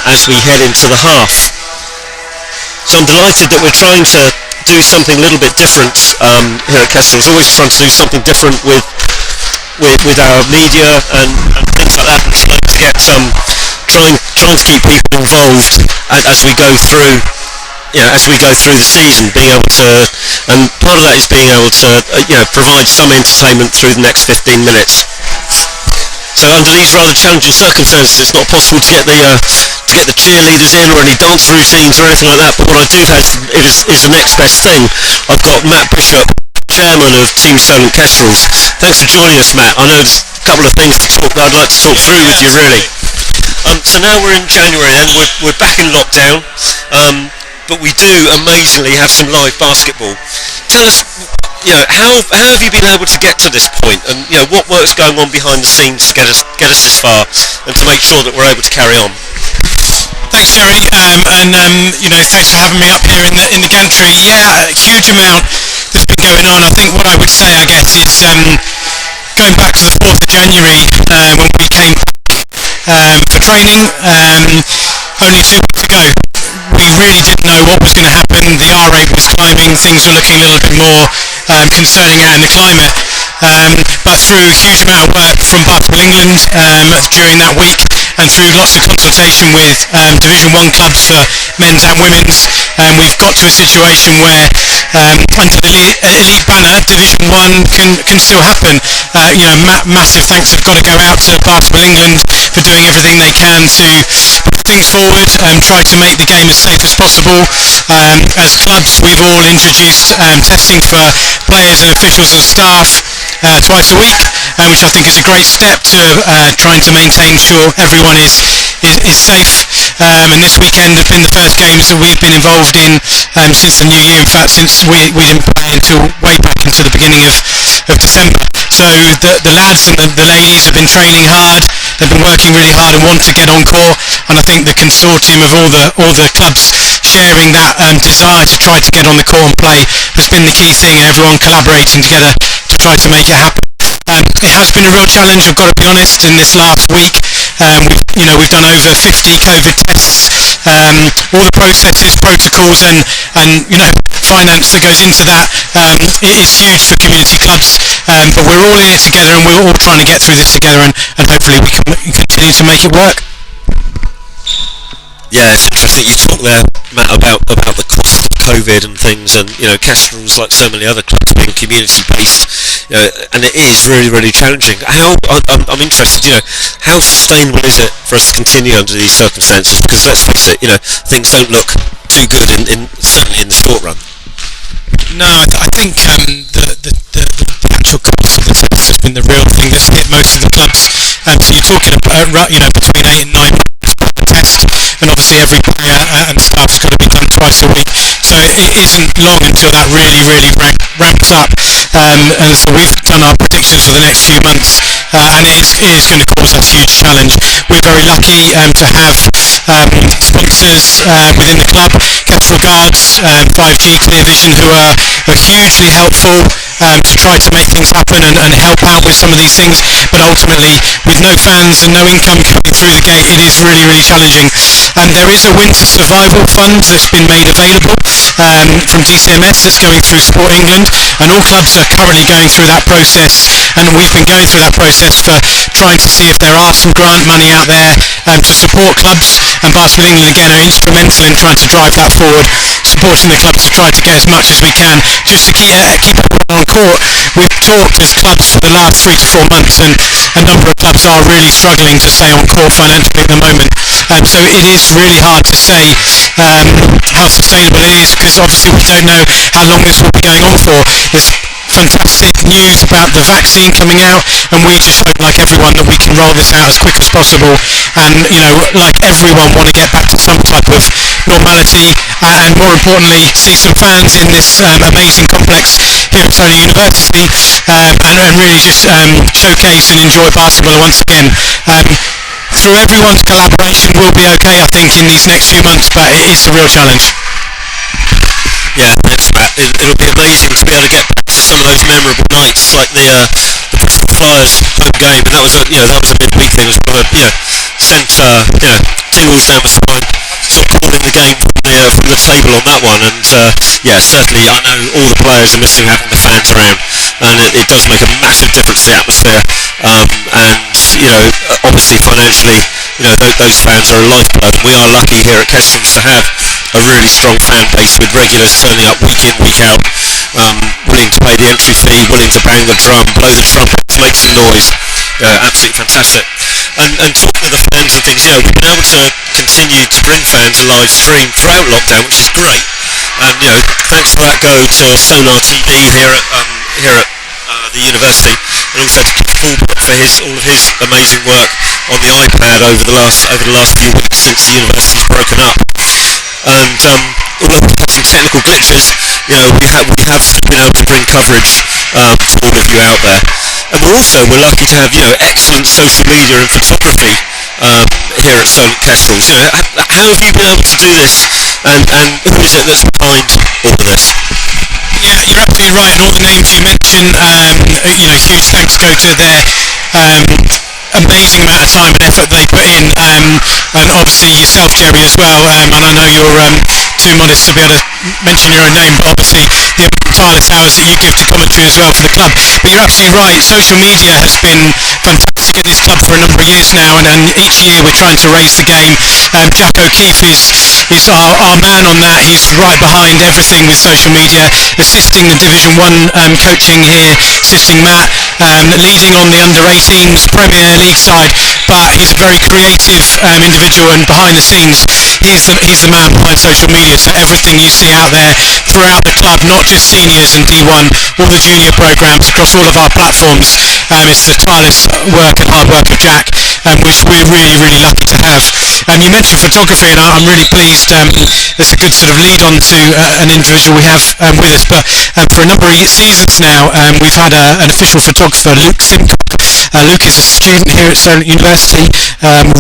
As we head into the half. So I'm delighted that we're trying to do something a little bit different here at Kestrels. Always trying to do something different with our media and things like that, and trying to get trying to keep people involved as we go through the season, being able to, and part of that is being able to provide some entertainment through the next 15 minutes. So under these rather challenging circumstances, it's not possible to get the cheerleaders in or any dance routines or anything like that. But what I do have is the next best thing. I've got Matt Bishop, chairman of Team Solent Kestrels. Thanks for joining us, Matt. I know there's a couple of things that I'd like to talk through with you, really. So now we're in January, and we're back in lockdown. But we do amazingly have some live basketball. Tell us how have you been able to get to this point, and what work's going on behind the scenes to get us this far, and to make sure that we're able to carry on? Thanks, Jerry, and thanks for having me up here in the gantry. Yeah, a huge amount that's been going on. I think what I would say, I guess, is going back to the 4th of January when we came for training only 2 weeks ago. We really didn't know what was going to happen. The R rate was climbing, things were looking a little bit more concerning out in the climate. But through a huge amount of work from Basketball England during that week, and through lots of consultation with Division 1 clubs for men's and women's, we've got to a situation where under the elite banner, Division 1 can still happen. Massive thanks have got to go out to Basketball England for doing everything they can to put things forward and try to make the game as safe as possible. As clubs, we've all introduced testing for players and officials and staff twice a week, which I think is a great step to trying to maintain sure everyone is safe. And this weekend have been the first games that we've been involved in since the new year. In fact, since we didn't play until way back into the beginning of December. So the lads and the ladies have been training hard. They've been working really hard and want to get on court. And I think the consortium of all the clubs sharing that desire to try to get on the court and play has been the key thing, and everyone collaborating together to try to make it happen. It has been a real challenge, I've got to be honest, in this last week. We've done over 50 COVID tests. All the processes, protocols and finance that goes into that, it is huge for community clubs. But we're all in it together, and we're all trying to get through this together, and hopefully we can continue to make it work. Yeah, it's interesting. You talk there, Matt, about the cost of COVID and things, and Kestrels, like so many other clubs, being community-based, and it is really, really challenging. I'm interested. How sustainable is it for us to continue under these circumstances? Because let's face it, things don't look too good certainly in the short run. No, I think the actual cost of the test has been the real thing that's hit most of the clubs. So you're talking about between 8 and 9 per test, and obviously every player and staff's got to be done twice a week. So it isn't long until that really ramps up. And so we've done our predictions for the next few months, and it is going to cause us huge challenge. We're very lucky to have sponsors within the club, Kestrel Guards, 5G Television, who are hugely helpful to try to make things happen and help out with some of these things. But ultimately, with no fans and no income coming through the gate, it is really, really challenging. There is a winter survival fund that's been made available from DCMS that's going through Sport England, and all clubs are currently going through that process, and we've been going through that process for trying to see if there are some grant money out there to support clubs, and Basketball England again are instrumental in trying to drive that forward, supporting the clubs to try to get as much as we can just to keep everyone on court. We've talked as clubs for the last 3 to 4 months, and a number of clubs are really struggling to stay on court financially at the moment. So it is really hard to say how sustainable it is, because obviously we don't know how long this will be going on for. There's fantastic news about the vaccine coming out, and we just hope, like everyone, that we can roll this out as quick as possible, and like everyone, want to get back to some type of normality, and more importantly, see some fans in this amazing complex here at Solent University, and really just showcase and enjoy basketball once again. Through everyone's collaboration, we'll be okay, I think, in these next few months, but it is a real challenge. Yeah, thanks, Matt. It'll be amazing to be able to get back to some of those memorable nights, like the Bristol Flyers home game, and that was a midweek thing. It was sort of sent tingles down my spine, sort of calling the game from the table on that one. And certainly I know all the players are missing having the fans around, and it does make a massive difference to the atmosphere. And obviously financially, those fans are a lifeblood, and we are lucky here at Kestrels to have a really strong fan base with regulars turning up week in, week out, willing to pay the entry fee, willing to bang the drum, blow the trumpets, make some noise. Absolutely fantastic. And talking of the fans and things, we've been able to continue to bring fans a live stream throughout lockdown, which is great. And thanks for that go to Sonar TV here at the university, and also to Keith Fulbrook for all of his amazing work on the iPad over the last few weeks since the university's broken up. And all of the presentations technical glitches, we bring coverage to all of you out there. And we're lucky to have excellent social media and photography here at Solent Kestrels. How have you been able to do this, and who is it that's behind all of this? Yeah, you're absolutely right, and all the names you mentioned, huge thanks go to their amazing amount of time and effort they put in, and obviously yourself, Jerry, as well, and I know you're too modest to be able to mention your own name, but obviously the tireless hours that you give to commentary as well for the club. But you're absolutely right, social media has been fantastic at this club for a number of years now, and each year we're trying to raise the game. Jack O'Keefe is our man on that. He's right behind everything with social media, assisting the Division 1 coaching here, assisting Matt, leading on the under-18s Premier League side, but he's a very creative individual, and behind the scenes he's the man behind social media. So everything you see out there throughout the club, not just seniors and D1, all the junior programs across all of our platforms, it's the tireless work and hard work of Jack, which we're really, really lucky to have. You mentioned photography, and I'm really pleased. There's a good sort of lead on to an individual we have with us, but for a number of seasons now, we've had an official photographer, Luke Simcock. Luke is a student here at Solent University,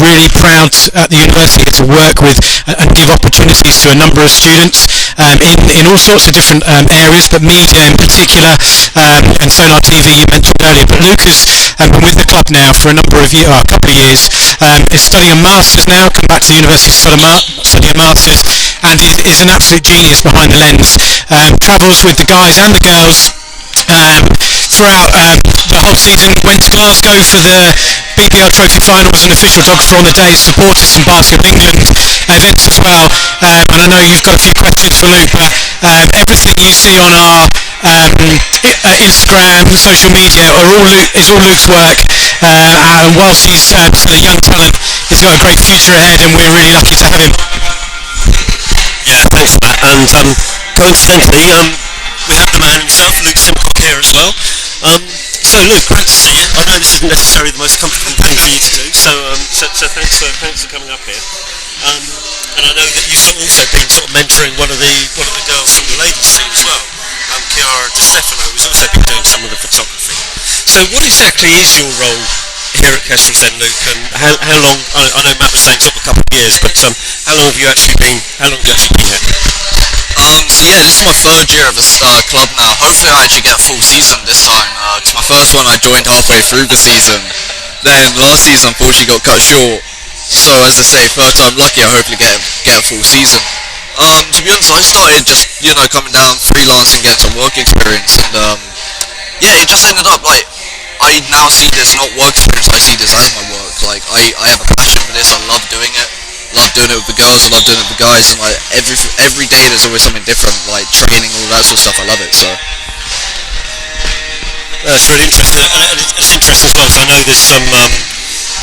really proud at the university to work with and give opportunities to a number of students in all sorts of different areas, but media in particular, and Sonar TV you mentioned earlier. But Luke has been with the club now for a couple of years, is studying a Masters now, come back to the university to study a Masters, and is an absolute genius behind the lens. Travels with the guys and the girls throughout the whole season. Went to Glasgow for the BBL Trophy final as an official photographer on the day, supported some Basketball England events as well, and I know you've got a few questions for Luke, but everything you see on our Instagram, social media is all Luke's work, and whilst he's still a young talent, he's got a great future ahead, and we're really lucky to have him. Yeah, thanks for that, and coincidentally, we have the man himself, Luke Simcock, here as well. So Luke, great to see you. I know this isn't necessarily the most comfortable thing for you to do, so thanks for coming up here. And I know that you've also been sort of mentoring one of the girls from the ladies team as well, Chiara Di Stefano, who's also been doing some of the photography. So what exactly is your role here at Kestrels then, Luke, and how long? I know Matt was saying sort of a couple of years, but how long have you actually been here? So yeah, this is my third year of the club now. Hopefully I actually get a full season this time, because my first one I joined halfway through the season. Then last season unfortunately got cut short. So as I say, third time lucky, I hopefully get a full season. To be honest, I started just, coming down, freelancing, getting some work experience, and yeah, it just ended up like, I now see this not work experience, I see this as my work. Like, I have a passion for this, I love doing it. Love doing it with the girls, I love doing it with the guys, and like every day there's always something different, like training, all that sort of stuff. I love it. So that's really interesting, and it's interesting as well. So I know there's some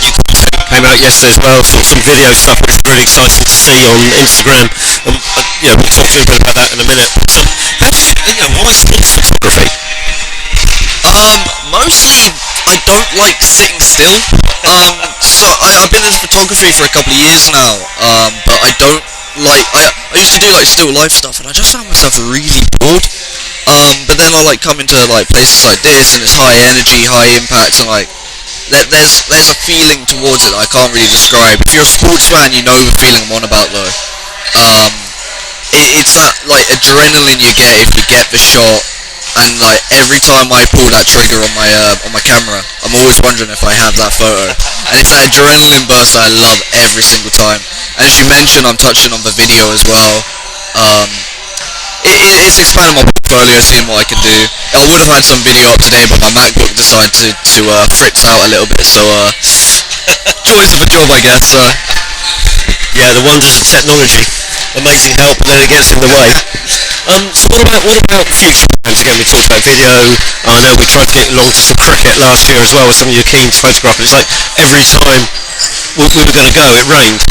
new content came out yesterday as well, some video stuff, which is really exciting to see on Instagram. We'll talk a little bit about that in a minute. But how did why still photography? Mostly I don't like sitting still. So I've been into photography for a couple of years now, but I don't like, I used to do like still life stuff, and I just found myself really bored. But then I like come into like places like this, and it's high energy, high impact, and like there's a feeling towards it that I can't really describe. If you're a sports fan, you know the feeling I'm on about though. It's that like adrenaline you get if you get the shot. And like every time I pull that trigger on my camera, I'm always wondering if I have that photo. And it's that adrenaline burst that I love every single time. And as you mentioned, I'm touching on the video as well. It's expanding my portfolio, seeing what I can do. I would have had some video up today, but my MacBook decided to fritz out a little bit. So joys of a job, I guess. Yeah, the wonders of technology. Amazing help, and then it gets in the way. So what about future plans? Again, we talked about video. I know we tried to get along to some cricket last year as well, with some of you keen to photograph. It's like every time we were going to go, it rained.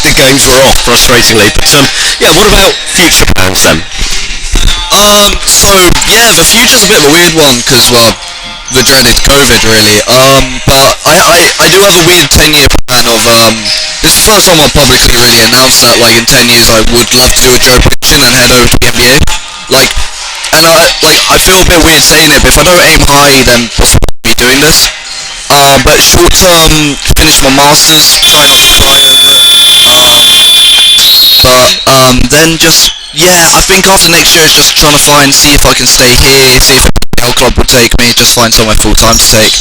The games were off, frustratingly. But what about future plans then? So yeah, the future's a bit of a weird one because the dreaded COVID really. But I do have a weird 10-year plan of this is the first time I'll publicly really announce that like in 10 years I would love to do a Joe prediction and head over to the NBA. Like, and I feel a bit weird saying it, but if I don't aim high, then possibly be doing this. But short term, finish my masters, try not to cry over it. Then just, yeah, I think after next year, it's just trying to see if I can stay here, see if the L club will take me, just find somewhere full time to take.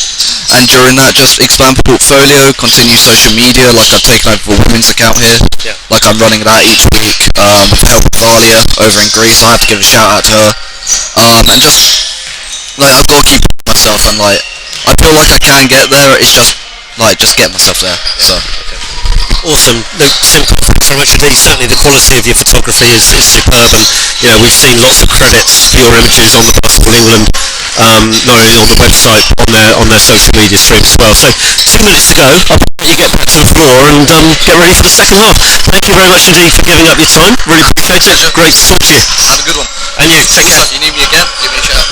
And during that, just expand portfolio, continue social media, like I've taken over a women's account here. Yeah. Like I'm running that each week, with the help of Valia over in Greece. I have to give a shout out to her. And just, like, I've got to keep myself, and like, I feel like I can get there, it's just, like, just get myself there, so. Awesome. No, simple. Thanks very much indeed. Certainly the quality of your photography is superb, and you know, we've seen lots of credits for your images on the Basketball England, not only on the website, but on their social media streams as well. So 2 minutes to go. I'll let you get back to the floor and get ready for the second half. Thank you very much indeed for giving up your time. Really appreciate it. Great to talk to you. Have a good one. And you, take care. If you need me again, give me a shout.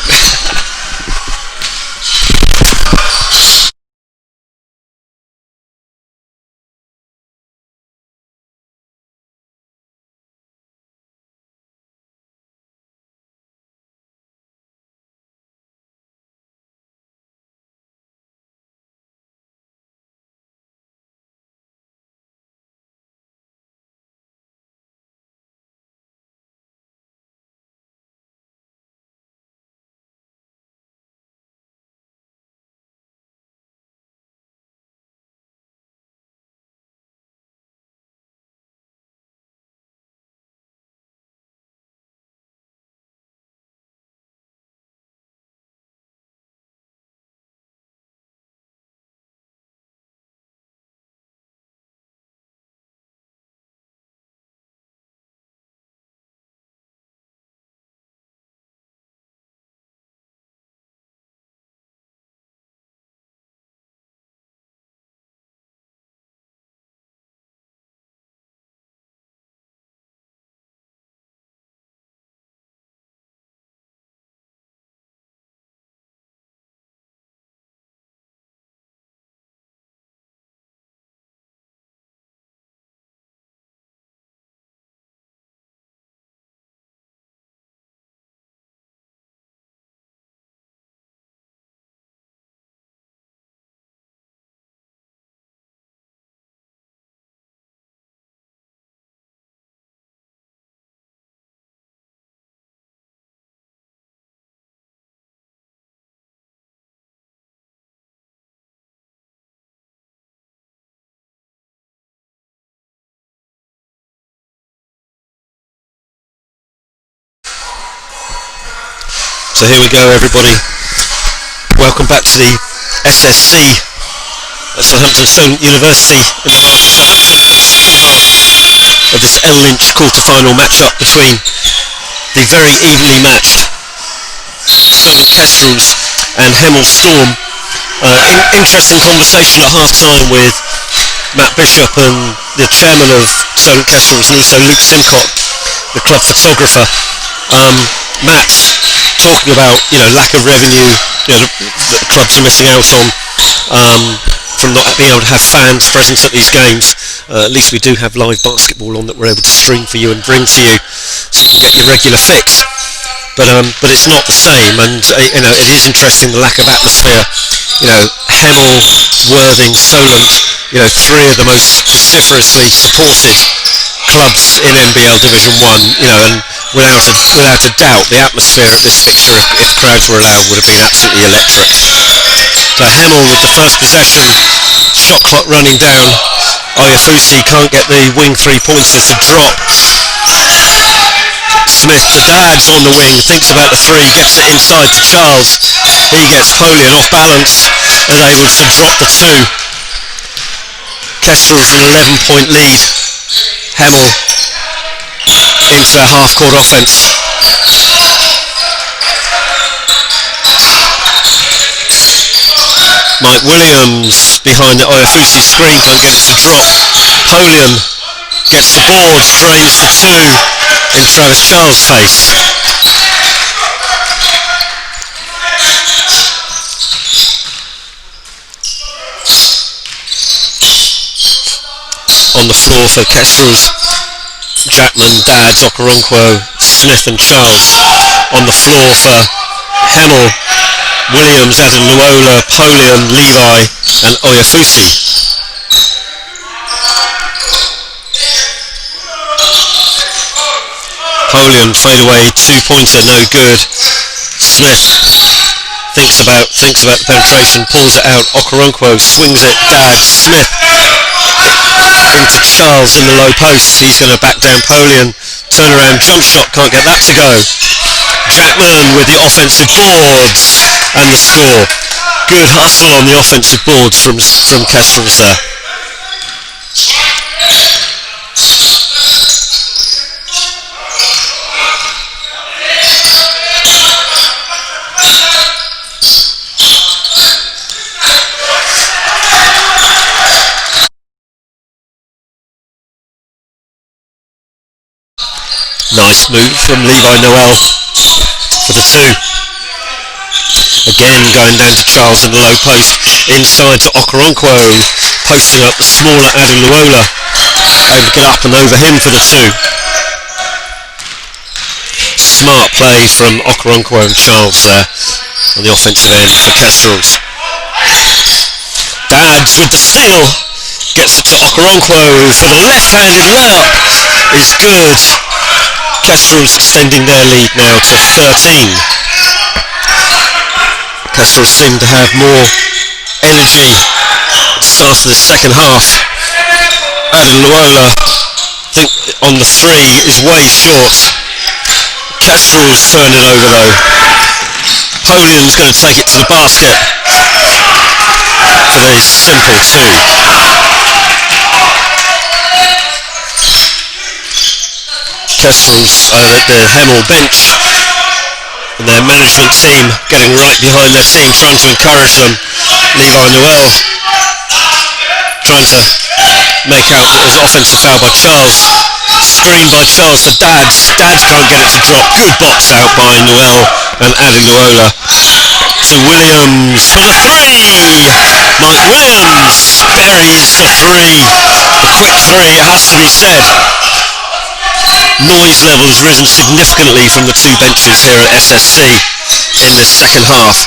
So here we go, everybody. Welcome back to the SSC at Southampton Solent University in the heart of Southampton for the second half of this L Lynch quarter-final match-up between the very evenly matched Solent Kestrels and Hemel Storm. Interesting conversation at half-time with Matt Bishop and the chairman of Solent Kestrels, and also Luke Simcott, the club photographer. Matt's talking about, lack of revenue, that the clubs are missing out on from not being able to have fans present at these games. At least we do have live basketball on that we're able to stream for you and bring to you, so you can get your regular fix. But it's not the same, and it is interesting, the lack of atmosphere. Hemel, Worthing, Solent, three of the most vociferously supported clubs in NBL Division 1, and without a doubt, the atmosphere at this fixture, if crowds were allowed, would have been absolutely electric. So Hemel with the first possession, shot clock running down. Oyafusi can't get the wing three-pointer to drop. Smith to Dads on the wing, thinks about the three, gets it inside to Charles. He gets Polian off balance and able to drop the two. Kestrels an 11-point lead. Hemel into their half-court offence. Mike Williams behind the Oyafusi screen, can't get it to drop. Polian gets the board, drains the two in Travis Charles' face. On the floor for Kestrels, Jackman, Dads, Okoronkwo, Smith and Charles. On the floor for Hemel, Williams, Adeluola, Polian, Levi and Oyafusi. Polian fade away, 2-pointer, no good. Smith thinks about the penetration, pulls it out. Okoronkwo swings it, Dad, Smith into Charles in the low post. He's going to back down Polian. Turnaround jump shot, can't get that to go. Jackman with the offensive boards and the score. Good hustle on the offensive boards from Kestrels there. Nice move from Levi Noel for the 2. Again going down to Charles in the low post. Inside to Okoronkwo, posting up the smaller Adeluola. Able to get up and over him for the 2. Smart play from Okoronkwo and Charles there on the offensive end for Kestrels. Dads with the steal. Gets it to Okoronkwo for the left-handed layup. Is good. Kestrels extending their lead now to 13. Kestrels seem to have more energy at the start of the second half. Adeluola, I think on the 3 is way short. Kestrels turn it over though. Polian's going to take it to the basket for a simple 2. Kestrels, the Hemel bench and their management team getting right behind their team, trying to encourage them. Levi Noel trying to make out that there's an offensive foul by Charles. Screen by Charles for Dads. Dads can't get it to drop. Good box out by Noel and Adeluola. To Williams for the 3. Mike Williams buries the 3. The quick 3, it has to be said. Noise level has risen significantly from the 2 benches here at SSC in this second half.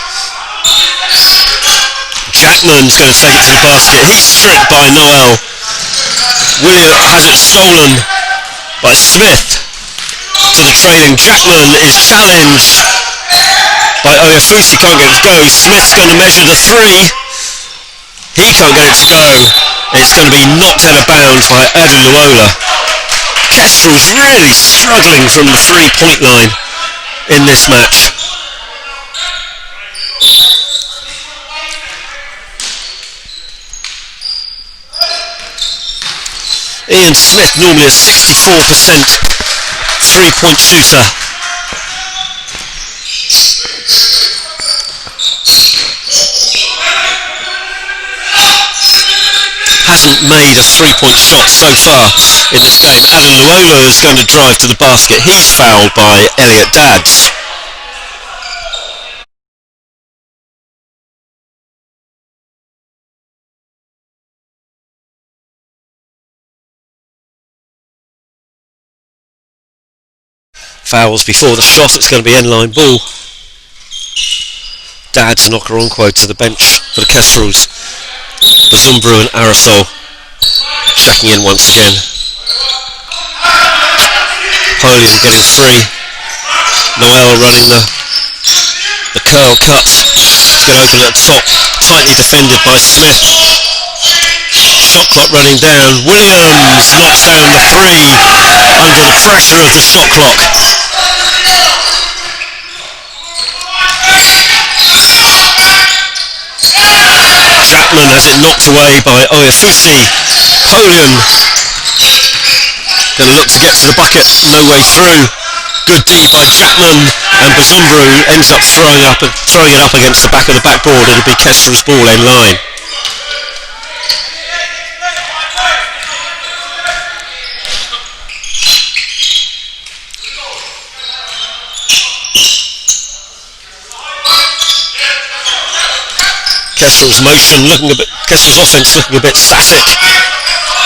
Jackman's going to take it to the basket. He's stripped by Noel. William has it stolen by Smith to the trailing. Jackman is challenged by Oyafusi, can't get it to go. Smith's going to measure the 3. He can't get it to go. It's going to be knocked out of bounds by Adeluola. Kestrels really struggling from the 3-point line in this match. Ian Smith, normally a 64% 3-point shooter. Hasn't made a 3-point shot so far in this game. Adeluola is going to drive to the basket. He's fouled by Elliot Dads. Fouls before the shot. It's going to be end-line ball. Dads and Okoronkwo to the bench for the Kestrels. Bazumbru and Aerosol checking in once again. Polian getting free. Noel running the curl cut. He's going to open at the top. Tightly defended by Smith. Shot clock running down. Williams knocks down the 3 under the pressure of the shot clock. Jackman has it knocked away by Oyafusi. Polian going to look to get to the bucket, no way through. Good D by Jackman, and Bazumbru ends up throwing it up against the back of the backboard. It'll be Kestrels' ball end line. Kestrels' Kestrels' offense looking a bit static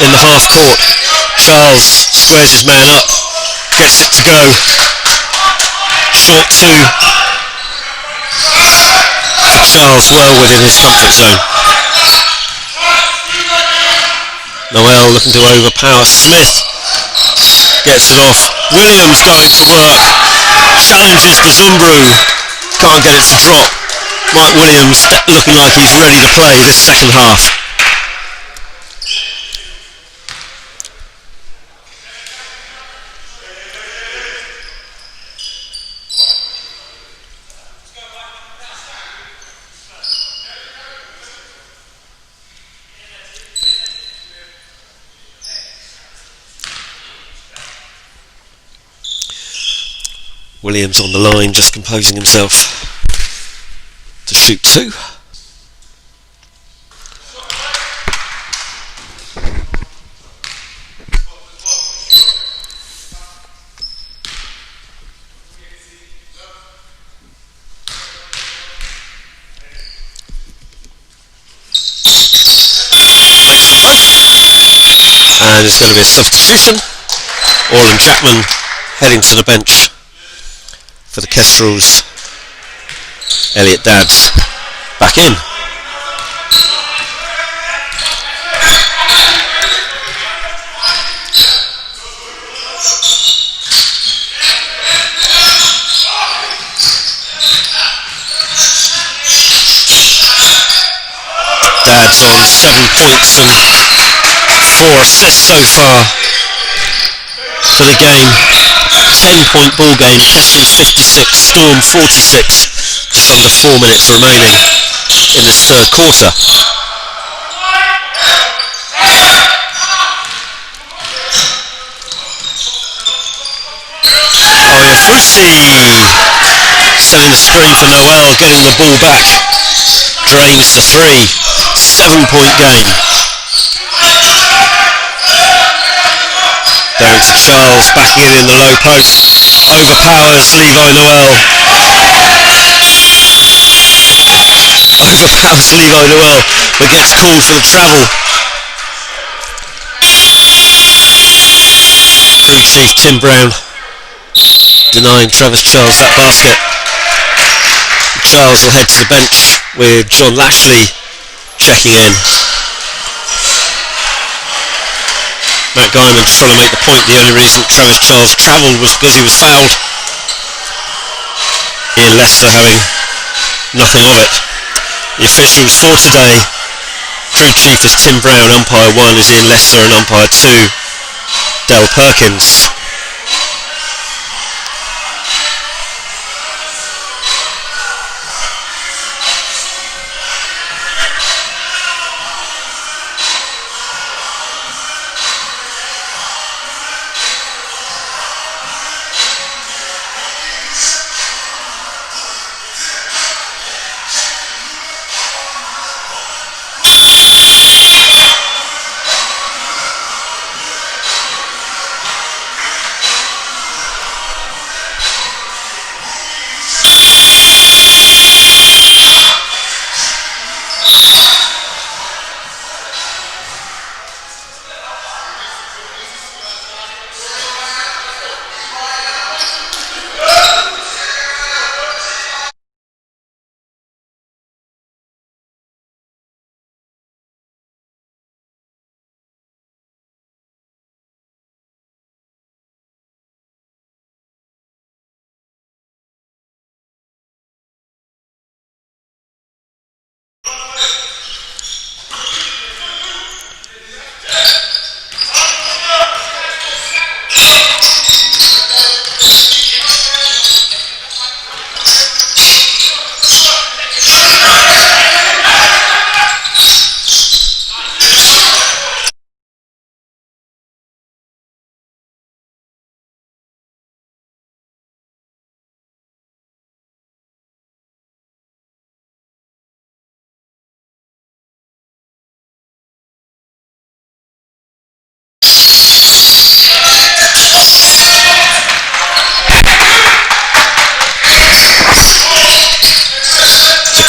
in the half court. Charles squares his man up, gets it to go. fought two. Charles well within his comfort zone. Noel looking to overpower Smith. Gets it off. Williams going to work. Challenges the Zumbru. Can't get it to drop. Mike Williams looking like he's ready to play this second half. Williams on the line, just composing himself to shoot two. Makes them both. And it's going to be a substitution. Orland Chapman heading to the bench for the Kestrels. Elliot Dabbs back in. Dabbs on 7 points and 4 assists so far for the game. 10-point ball game. Kestrels 56, Storm 46. Just under 4 minutes remaining in this third quarter. Oh yeah, Frucy setting the screen for Noel, getting the ball back. Drains the 3. 7-point game. Down to Charles, backing it in the low post. Overpowers Levi Noel. Overpowers Levi Noel, but gets called for the travel. Crew Chief Tim Brown denying Travis Charles that basket. Charles will head to the bench with John Lashley checking in. Matt Guyman trying to make the point the only reason Travis Charles travelled was because he was fouled. Ian Lester having nothing of it. The officials for today, crew chief is Tim Brown, umpire 1 is Ian Lester and umpire 2 Del Perkins.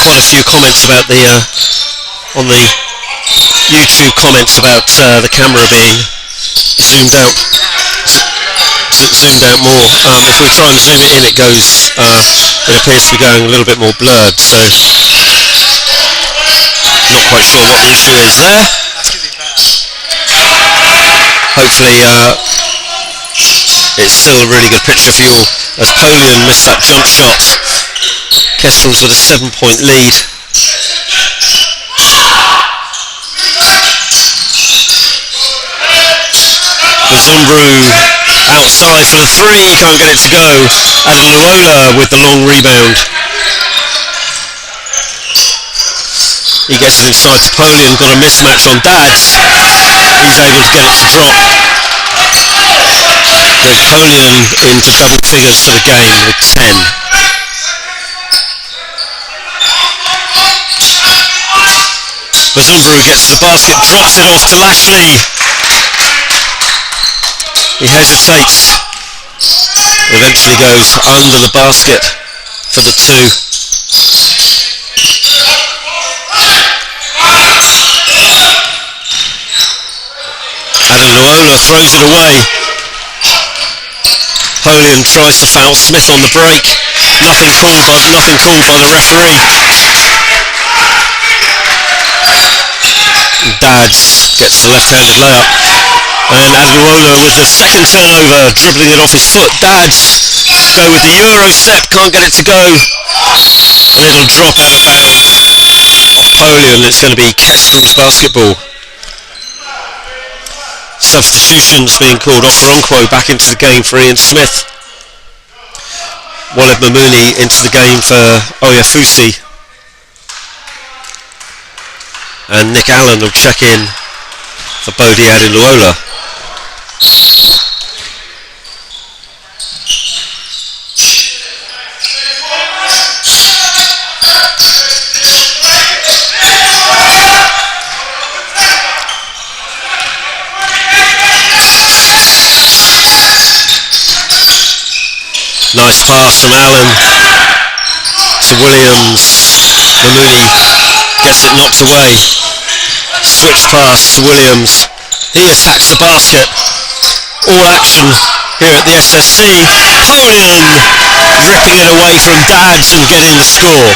Quite a few comments about the on the YouTube comments about the camera being zoomed out. zoomed out more. If we try and zoom it in, it goes. It appears to be going a little bit more blurred. So not quite sure what the issue is there. Hopefully, it's still a really good picture for you all. As Polian missed that jump shot. Kestrels with a 7-point lead. Zumbru outside for the three, can't get it to go. Adeluola with the long rebound. He gets it inside to Polian, got a mismatch on Dads. He's able to get it to drop. Greg Polian into double figures for the game with 10. Zumbru gets the basket, drops it off to Lashley. He hesitates, eventually goes under the basket for the two. Adeluola throws it away. Polian tries to foul Smith on the break. Nothing called by the referee. Dads gets the left-handed layup. And Adeluola with the second turnover, dribbling it off his foot. Dads go with the Euro step, can't get it to go. And it'll drop out of bounds off Polian. It's going to be Kestrels basketball. Substitutions being called. Okoronkwo back into the game for Ian Smith. Walid Mamouni into the game for Oyafusi. And Nick Allen will check in for Bodie Adeluola. Nice pass from Allen to Williams. Mamouni gets it knocked away. Switch pass to Williams. He attacks the basket. All action here at the SSC. Polian ripping it away from Dads and getting the score.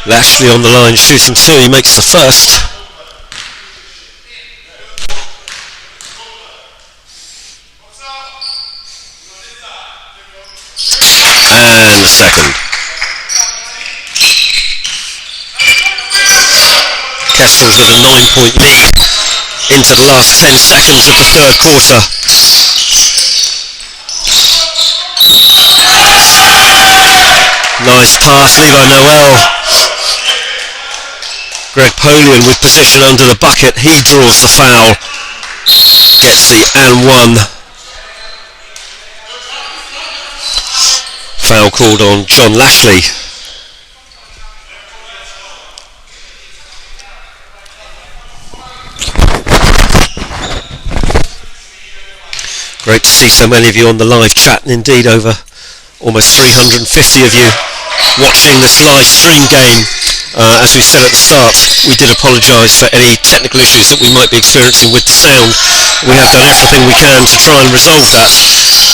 Lashley on the line shooting two, he makes the first. And the second. Kestrels with a 9-point lead into the last 10 seconds of the third quarter. Nice pass, Levi Noel. Greg Polian with position under the bucket. He draws the foul. Gets the and one. Foul called on John Lashley. Great to see so many of you on the live chat, and indeed over almost 350 of you watching this live stream game. As we said at the start, we did apologise for any technical issues that we might be experiencing with the sound. We have done everything we can to try and resolve that.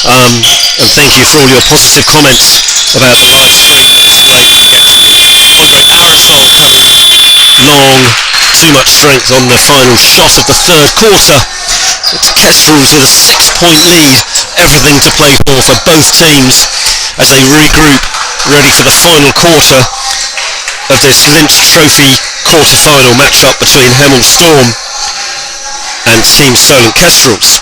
And thank you for all your positive comments about the live stream. It's great to get to you. Andre Parasol having long, too much strength on the final shot of the third quarter. It's Kestrels with a 6-point lead. Everything to play for both teams as they regroup, ready for the final quarter of this Lynch Trophy quarter-final matchup between Hemel Storm and Team Solent Kestrels.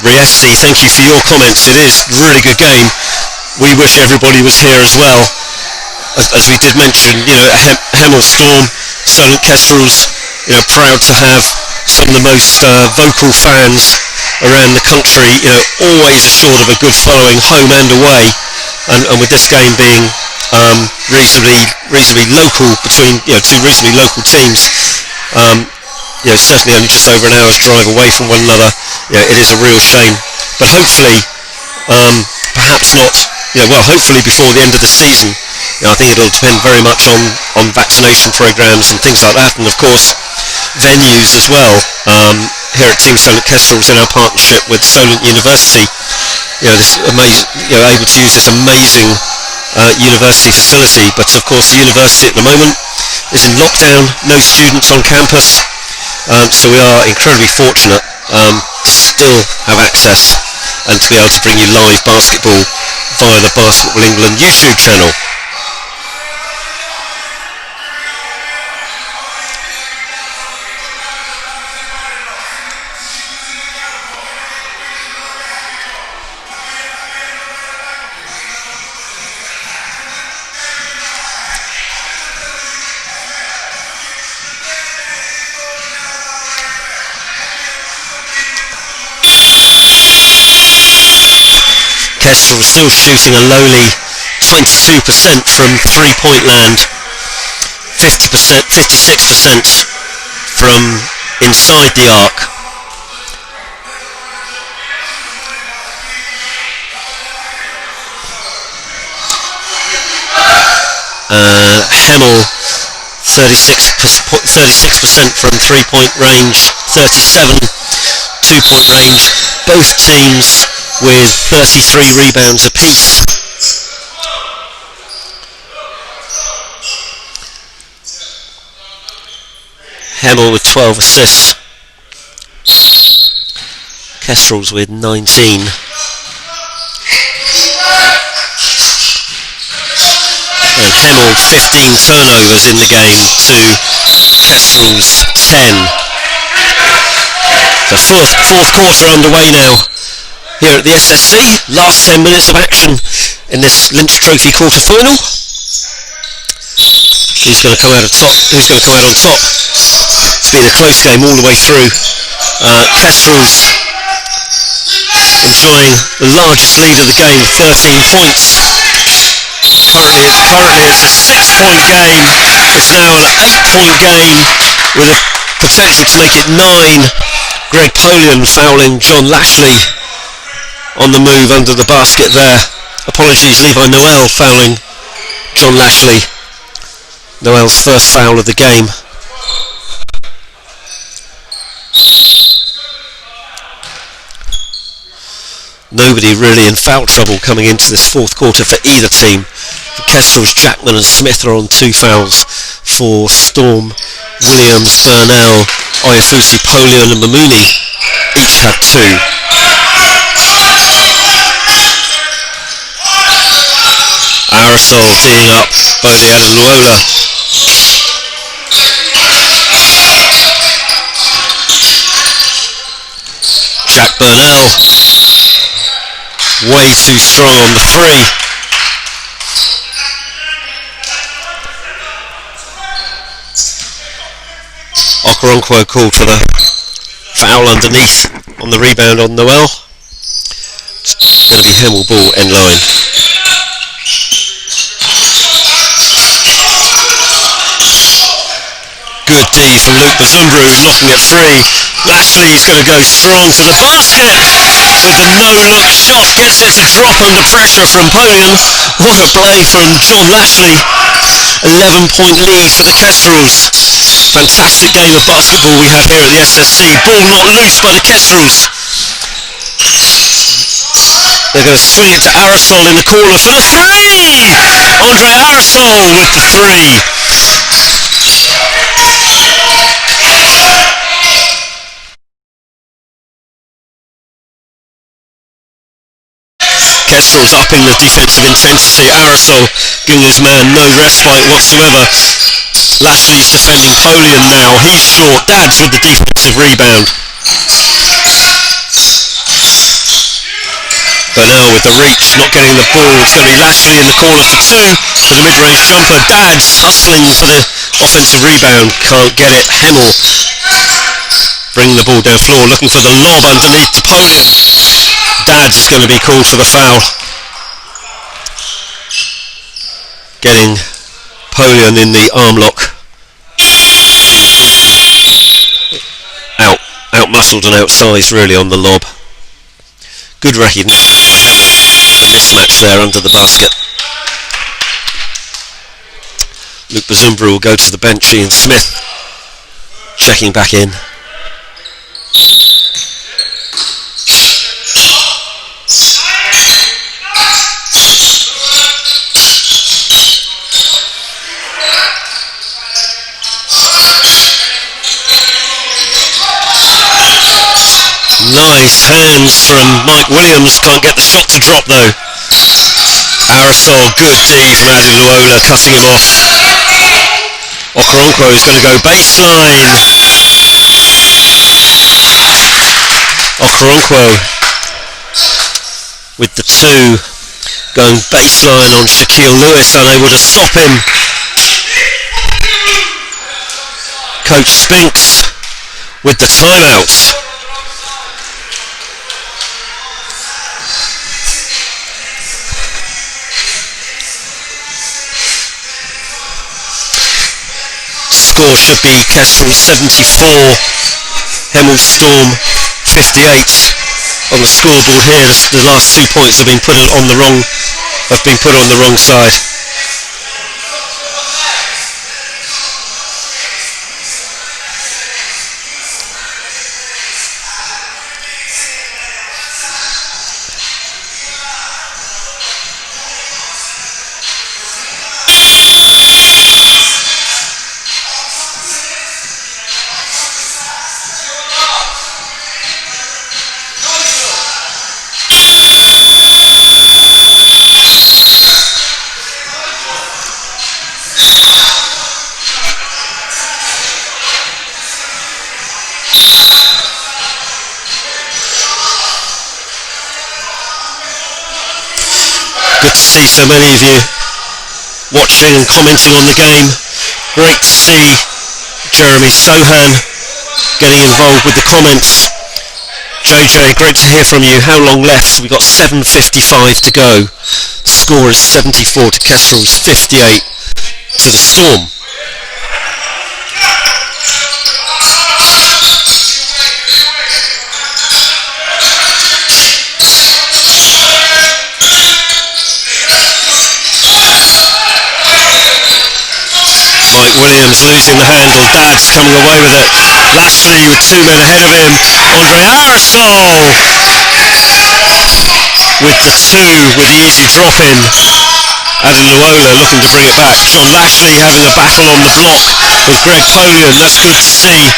Riesti, thank you for your comments. It is a really good game. We wish everybody was here as well. As we did mention, Hemel Storm, Solent Kestrels, proud to have some of the most vocal fans around the country, always assured of a good following home and away, and with this game being reasonably local between two reasonably local teams, certainly only just over an hour's drive away from one another, it is a real shame. But hopefully, perhaps not, hopefully before the end of the season. I think it'll depend very much on vaccination programs and things like that, and of course venues as well. Here at Team Solent Kestrels, in our partnership with Solent University, this amazing, able to use this amazing university facility. But of course, the university at the moment is in lockdown, no students on campus, so we are incredibly fortunate to still have access and to be able to bring you live basketball via the Basketball England YouTube channel. Kestrels still shooting a lowly 22% from three-point land, 56% from inside the arc. Hemel 36% from three-point range, 37 two-point range. Both teams with 33 rebounds apiece. Hemel with 12 assists. Kestrels with 19. And Hemel 15 turnovers in the game to Kestrels 10. The fourth quarter underway now here at the SSC. Last 10 minutes of action in this Lynch Trophy quarter-final. Who's going to come out on top? It's been a close game all the way through. Kestrels enjoying the largest lead of the game, 13 points. Currently it's a 6-point game. It's now an 8-point game with a potential to make it 9. Greg Polian fouling John Lashley on the move under the basket there. Apologies, Levi Noel fouling John Lashley. Noel's first foul of the game. Nobody really in foul trouble coming into this fourth quarter for either team. For Kestrels, Jackman and Smith are on 2 fouls. For Storm, Williams, Burnell, Oyafusi, Polian and Mamuni each had 2. Aerosol teeing up, Bode Adeluola. Jack Burnell, way too strong on the 3. Okoronkwo called for the foul underneath on the rebound on Noel. It's going to be Hemel ball end line. Good D from Luke Bazundru, knocking it free. Lashley's going to go strong to the basket with the no-look shot. Gets it to drop under pressure from Polian. What a play from John Lashley. 11-point lead for the Kestrels. Fantastic game of basketball we had here at the SSC. Ball not loose by the Kestrels. They're going to swing it to Aerosol in the corner for the 3! Andre Aerosol with the 3. Kestrels upping the defensive intensity. Aerosol giving his man no respite whatsoever. Lashley's defending Polian now. He's short. Dads with the defensive rebound. But now with the reach, not getting the ball, it's going to be Lashley in the corner for two with a mid-range jumper. Dad's hustling for the offensive rebound, can't get it. Hemel bringing the ball down floor, looking for the lob underneath Napoleon. Dad's is going to be called for the foul. Getting Napoleon in the arm lock. Out-muscled and outsized really on the lob. Good recognition by Hemel. A mismatch there under the basket. Luke Bazumbra will go to the bench. Ian Smith checking back in. Nice hands from Mike Williams, can't get the shot to drop though. Aerosol, good D from Adeluola, cutting him off. Okoronkwo is going to go baseline. Okoronkwo with the two, going baseline on Shaquille Lewis, unable to stop him. Coach Spinks with the timeout. Score should be Kestrels 74, Hemel Storm 58 on the scoreboard here. The last 2 points have been put on the wrong side. Good to see so many of you watching and commenting on the game. Great to see Jeremy Sohan getting involved with the comments. JJ, great to hear from you. How long left? We've got 7:55 to go. The score is 74 to Kestrels, 58 to the Storm. Mike Williams losing the handle. Dad's coming away with it. Lashley with 2 men ahead of him. Andre Aerosol with the two, with the easy drop in. Adeluola looking to bring it back. John Lashley having a battle on the block with Greg Polian. That's good to see.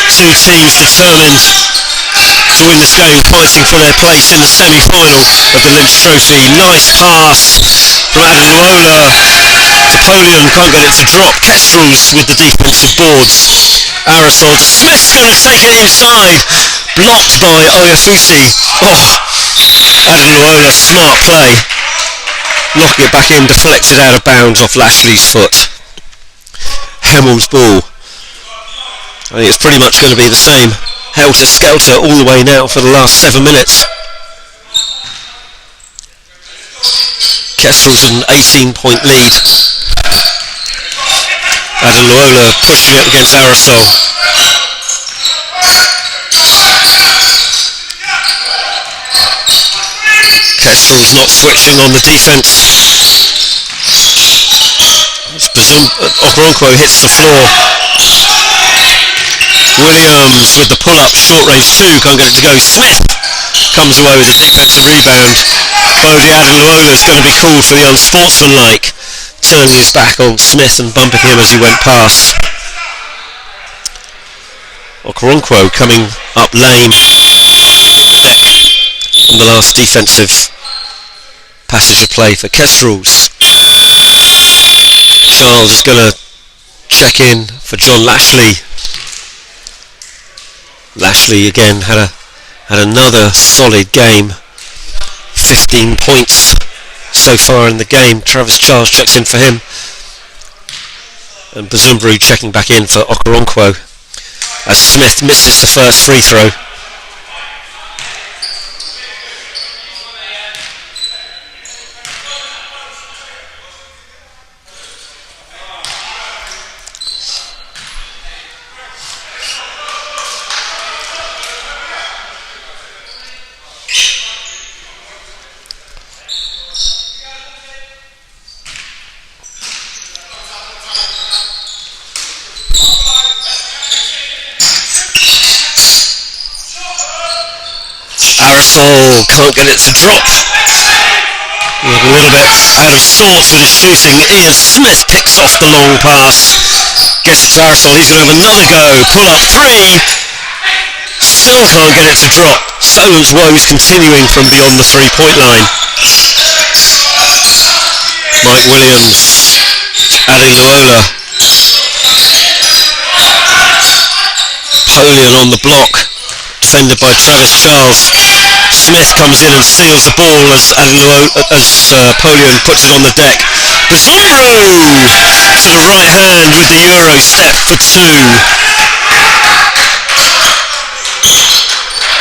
Two teams determined to win this game, fighting for their place in the semi-final of the Lynch Trophy. Nice pass from Adeluola. Napoleon can't get it to drop. Kestrels with the defensive boards. Aerosol. Smith's going to take it inside. Blocked by Oyafusi. Adeluola, smart play. Knocking it back in, deflected out of bounds off Lashley's foot. Hemel's ball. I think it's pretty much going to be the same helter-skelter all the way now for the last 7 minutes. Kestrels with an 18-point lead. Adeluola pushing it against Aerosol. Kestrels not switching on the defense. Okoronkwo hits the floor. Williams with the pull-up, short range two, can't get it to go. Smith comes away with a defensive rebound. Bodie Adeluola is going to be called for the unsportsmanlike, turning his back on Smith and bumping him as he went past. Okoronkwo coming up lane in the deck on the last defensive passage of play for Kestrels. Charles is going to check in for John Lashley. Lashley again had another solid game. 15 points so far in the game. Travis Charles checks in for him. And Bazumbru checking back in for Okoronkwo as Smith misses the first free throw. Aerosol can't get it to drop. A little bit out of sorts with his shooting. Ian Smith picks off the long pass. Gets it to Aerosol. He's going to have another go. Pull up three. Still can't get it to drop. Solent's woes continuing from beyond the 3-point line. Mike Williams. Adi Luola. Polian on the block. Defended by Travis Charles. Smith comes in and steals the ball as Polian puts it on the deck. Bazumbru to the right hand with the Euro step for two.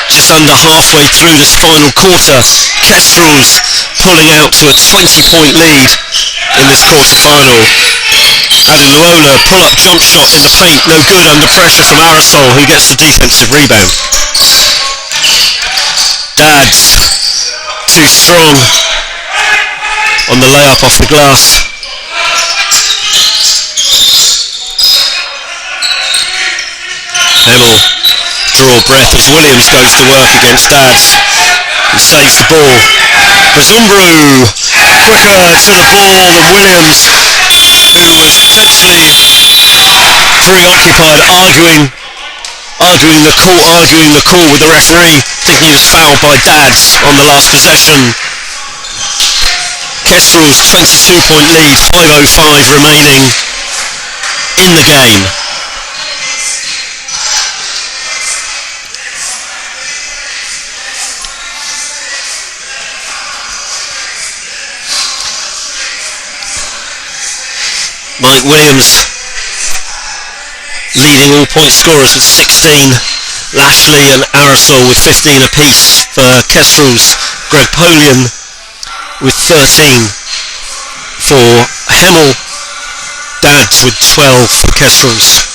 Just under halfway through this final quarter, Kestrels pulling out to a 20-point lead in this quarter-final. Adeluola pull-up jump shot in the paint, no good under pressure from Aerosol, who gets the defensive rebound. Dads, too strong on the layup off the glass. Hemel draw breath as Williams goes to work against Dads. He saves the ball. Bazumbru quicker to the ball than Williams, who was potentially preoccupied arguing the call with the referee, thinking he was fouled by Dads on the last possession. Kestrels 22-point lead, 5:05 remaining in the game. Mike Williams leading all point scorers with 16. Lashley and Aerosol with 15 apiece for Kestrels. Greg Polian with 13 for Hemel. Dads with 12 for Kestrels.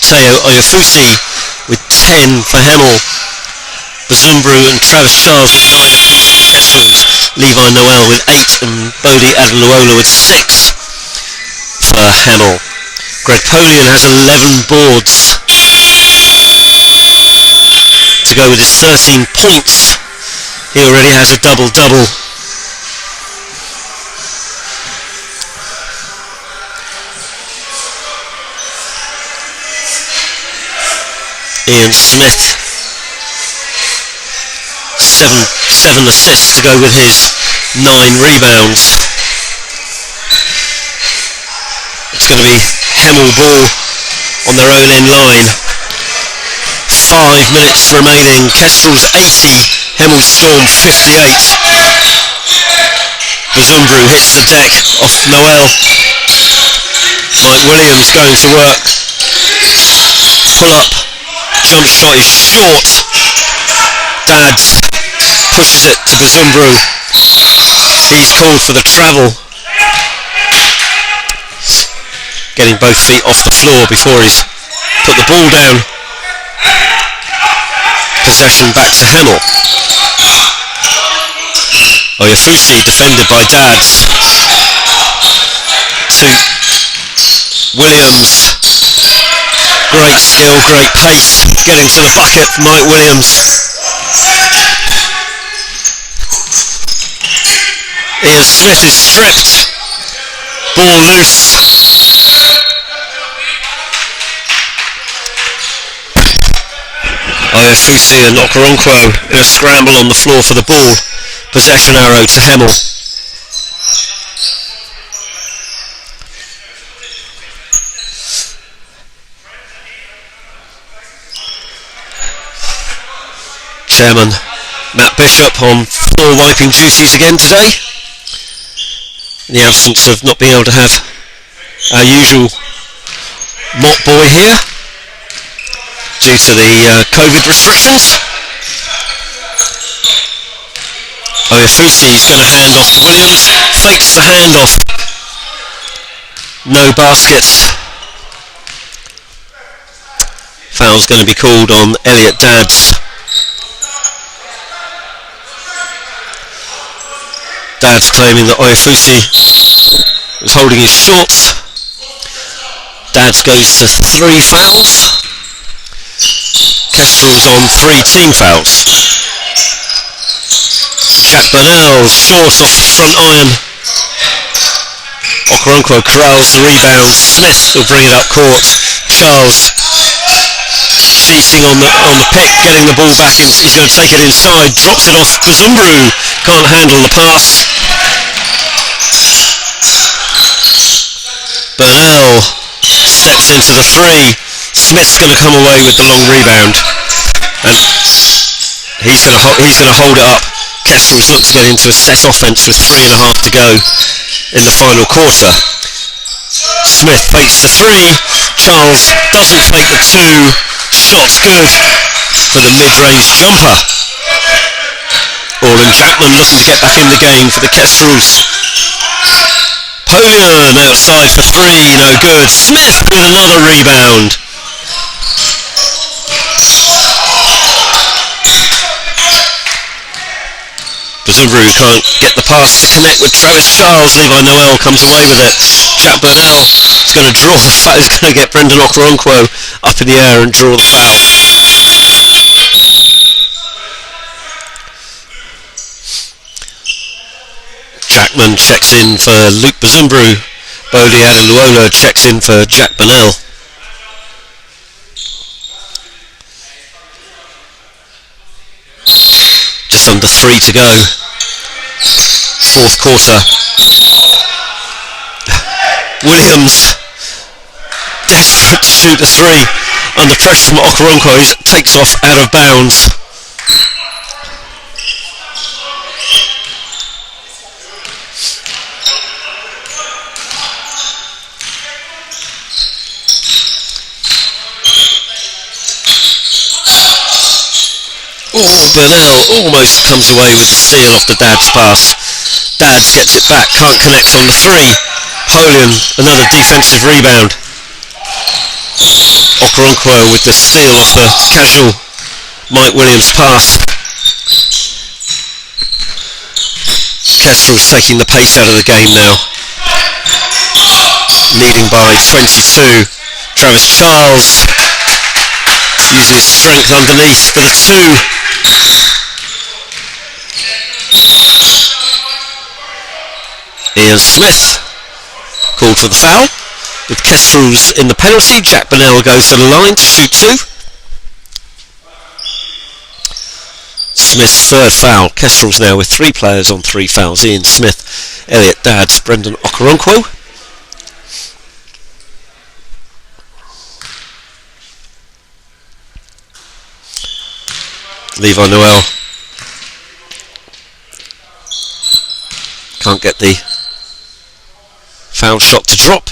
Teo Oyafusi with 10 for Hemel. Bazumbru and Travis Charles with 9 apiece for Kestrels. Levi Noel with 8 and Bodie Adeluola with 6 for Hemel. Greg Polian has 11 boards to go with his 13 points. He already has a double-double. Ian Smith, 7 assists to go with his 9 rebounds. It's going to be Hemel ball on their own end line. 5 minutes remaining. Kestrels 80, Hemel Storm 58. Bazumbru hits the deck off Noel. Mike Williams going to work. Pull up. Jump shot is short. Dads pushes it to Bazumbru. He's called for the travel. Getting both feet off the floor before he's put the ball down. Possession back to Hemel. Oyafusi defended by Dads. To Williams. Great skill, great pace. Getting to the bucket for Mike Williams. Ian Smith is stripped. Ball loose. Oyafusi and Okoronkwo in a scramble on the floor for the ball. Possession arrow to Hemel. Chairman Matt Bishop on floor wiping duties again today, in the absence of not being able to have our usual mop boy here due to the COVID restrictions. Oyafusi's going to hand off to Williams, fakes the handoff, no baskets. Foul's going to be called on Elliot Dadds. Dad's claiming that Oyafusi was holding his shorts. Dad's goes to 3 fouls. Kestrels on 3 team fouls. Jack Burnell short off the front iron. Okoronkwo corrals the rebound. Smith will bring it up court. Charles cheating on the pick, getting the ball back. He's going to take it inside. Drops it off. Bazumbru can't handle the pass. Burnell steps into the 3. Smith's going to come away with the long rebound, and he's going to hold it up. Kestrels look to get into a set offense with 3.5 to go in the final quarter. Smith fakes the 3. Charles doesn't fake the 2. Shot's good for the mid-range jumper. Orland Jackman looking to get back in the game for the Kestrels. Polian outside for 3, no good. Smith with another rebound. Bazumbru can't get the pass to connect with Travis Charles. Levi Noel comes away with it. Jack Burnell is going to draw the foul. He's going to get Brendan Okoronkwo up in the air and draw the foul. Jackman checks in for Luke Bazumbru. Bodie Adeluola checks in for Jack Burnell. Just under 3 to go. 4th quarter. Williams desperate to shoot the 3 under pressure from Okoronkwo. He takes off out of bounds. Burnell almost comes away with the steal off the Dad's pass. Dad's gets it back, can't connect on the 3. Polian, another defensive rebound. Okoronkwo with the steal off the casual Mike Williams pass. Kestrels taking the pace out of the game now. Leading by 22. Travis Charles using his strength underneath for the 2. Ian Smith called for the foul with Kestrels in the penalty. Jack Burnell goes to the line to shoot 2. Smith's 3rd foul. Kestrels now with 3 players on 3 fouls. Ian Smith, Elliot Dadds, Brendan Okoronkwo. Levi Noel can't get the foul shot to drop.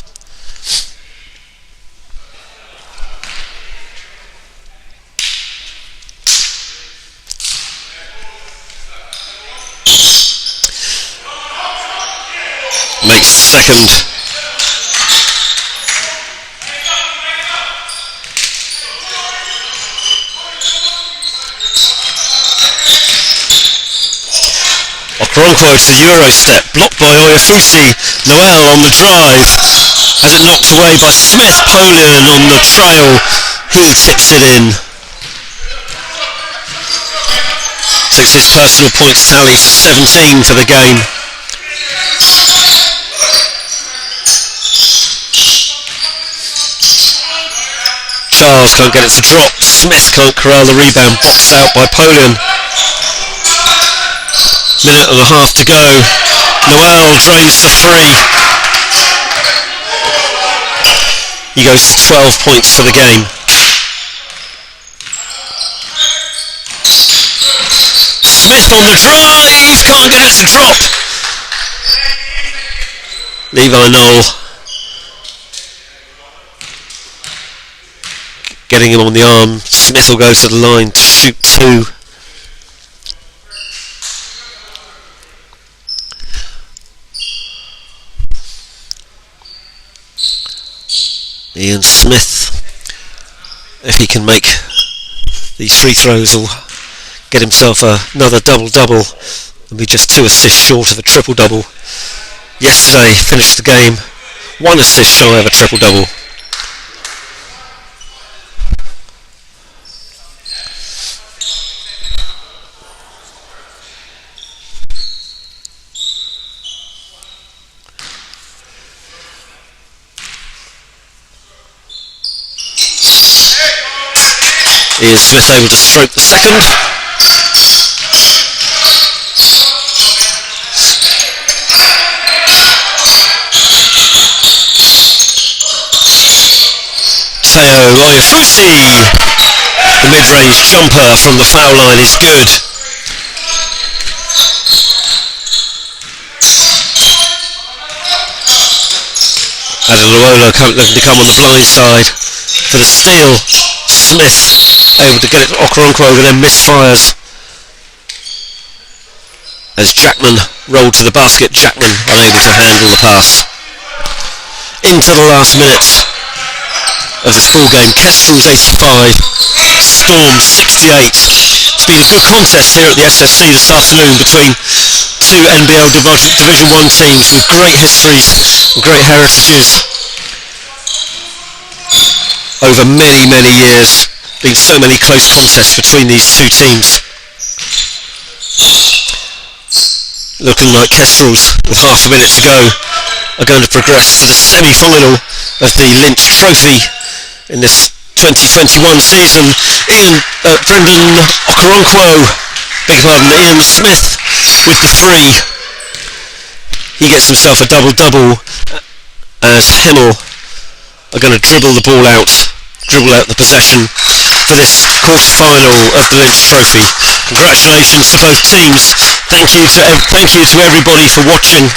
Makes the 2nd. Okoronkwo to the Euro step, blocked by Oyafusi. Noel on the drive, has it knocked away by Smith. Polian on the trail, he tips it in. Takes his personal points tally to 17 for the game. Charles can't get it to drop. Smith can't corral the rebound, boxed out by Polian. 1.5 to go. Noel drains the 3. He goes to 12 points for the game. Smith on the drive, can't get it to drop. Levi Knoll getting him on the arm. Smith will go to the line to shoot 2. Ian Smith, if he can make these free throws, will get himself another double-double and be just 2 assists short of a triple-double. Yesterday finished the game 1 assist shy of a triple-double. Ian Smith able to stroke the second. Teo Oyefusi, the mid-range jumper from the foul line is good. Adeluola looking to come on the blind side for the steal. Smith able to get it to Okoronkwo and then misfires as Jackman rolled to the basket. Jackman unable to handle the pass. Into the last minute of this ball game. Kestrels 85, Storm 68. It's been a good contest here at the SSC this afternoon between 2 NBL Division 1 teams with great histories and great heritages over many years. Been so many close contests between these 2 teams. Looking like Kestrels, with half a minute to go, are going to progress to the semi-final of the Lynch Trophy in this 2021 season. Brendan Okoronkwo, Ian Smith with the 3. He gets himself a double-double as Hemel are going to dribble the possession for this quarter-final of the Lynch Trophy. Congratulations to both teams. Thank you to everybody for watching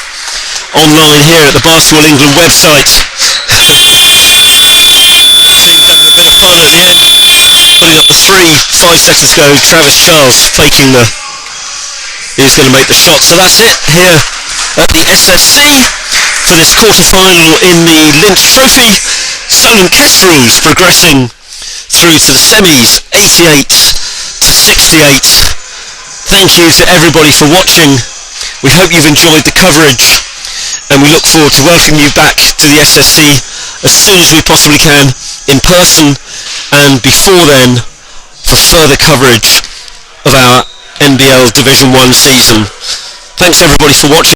online here at the Basketball England website. Teams having a bit of fun at the end, putting up the 3. 5 seconds to go. Travis Charles faking who's going to make the shot. So that's it here at the SSC for this quarter-final in the Lynch Trophy. Solent Kestrels progressing through to the semis, 88-68. Thank you to everybody for watching. We hope you've enjoyed the coverage, and we look forward to welcoming you back to the SSC as soon as we possibly can, in person, and before then for further coverage of our NBL Division 1 season. Thanks everybody for watching.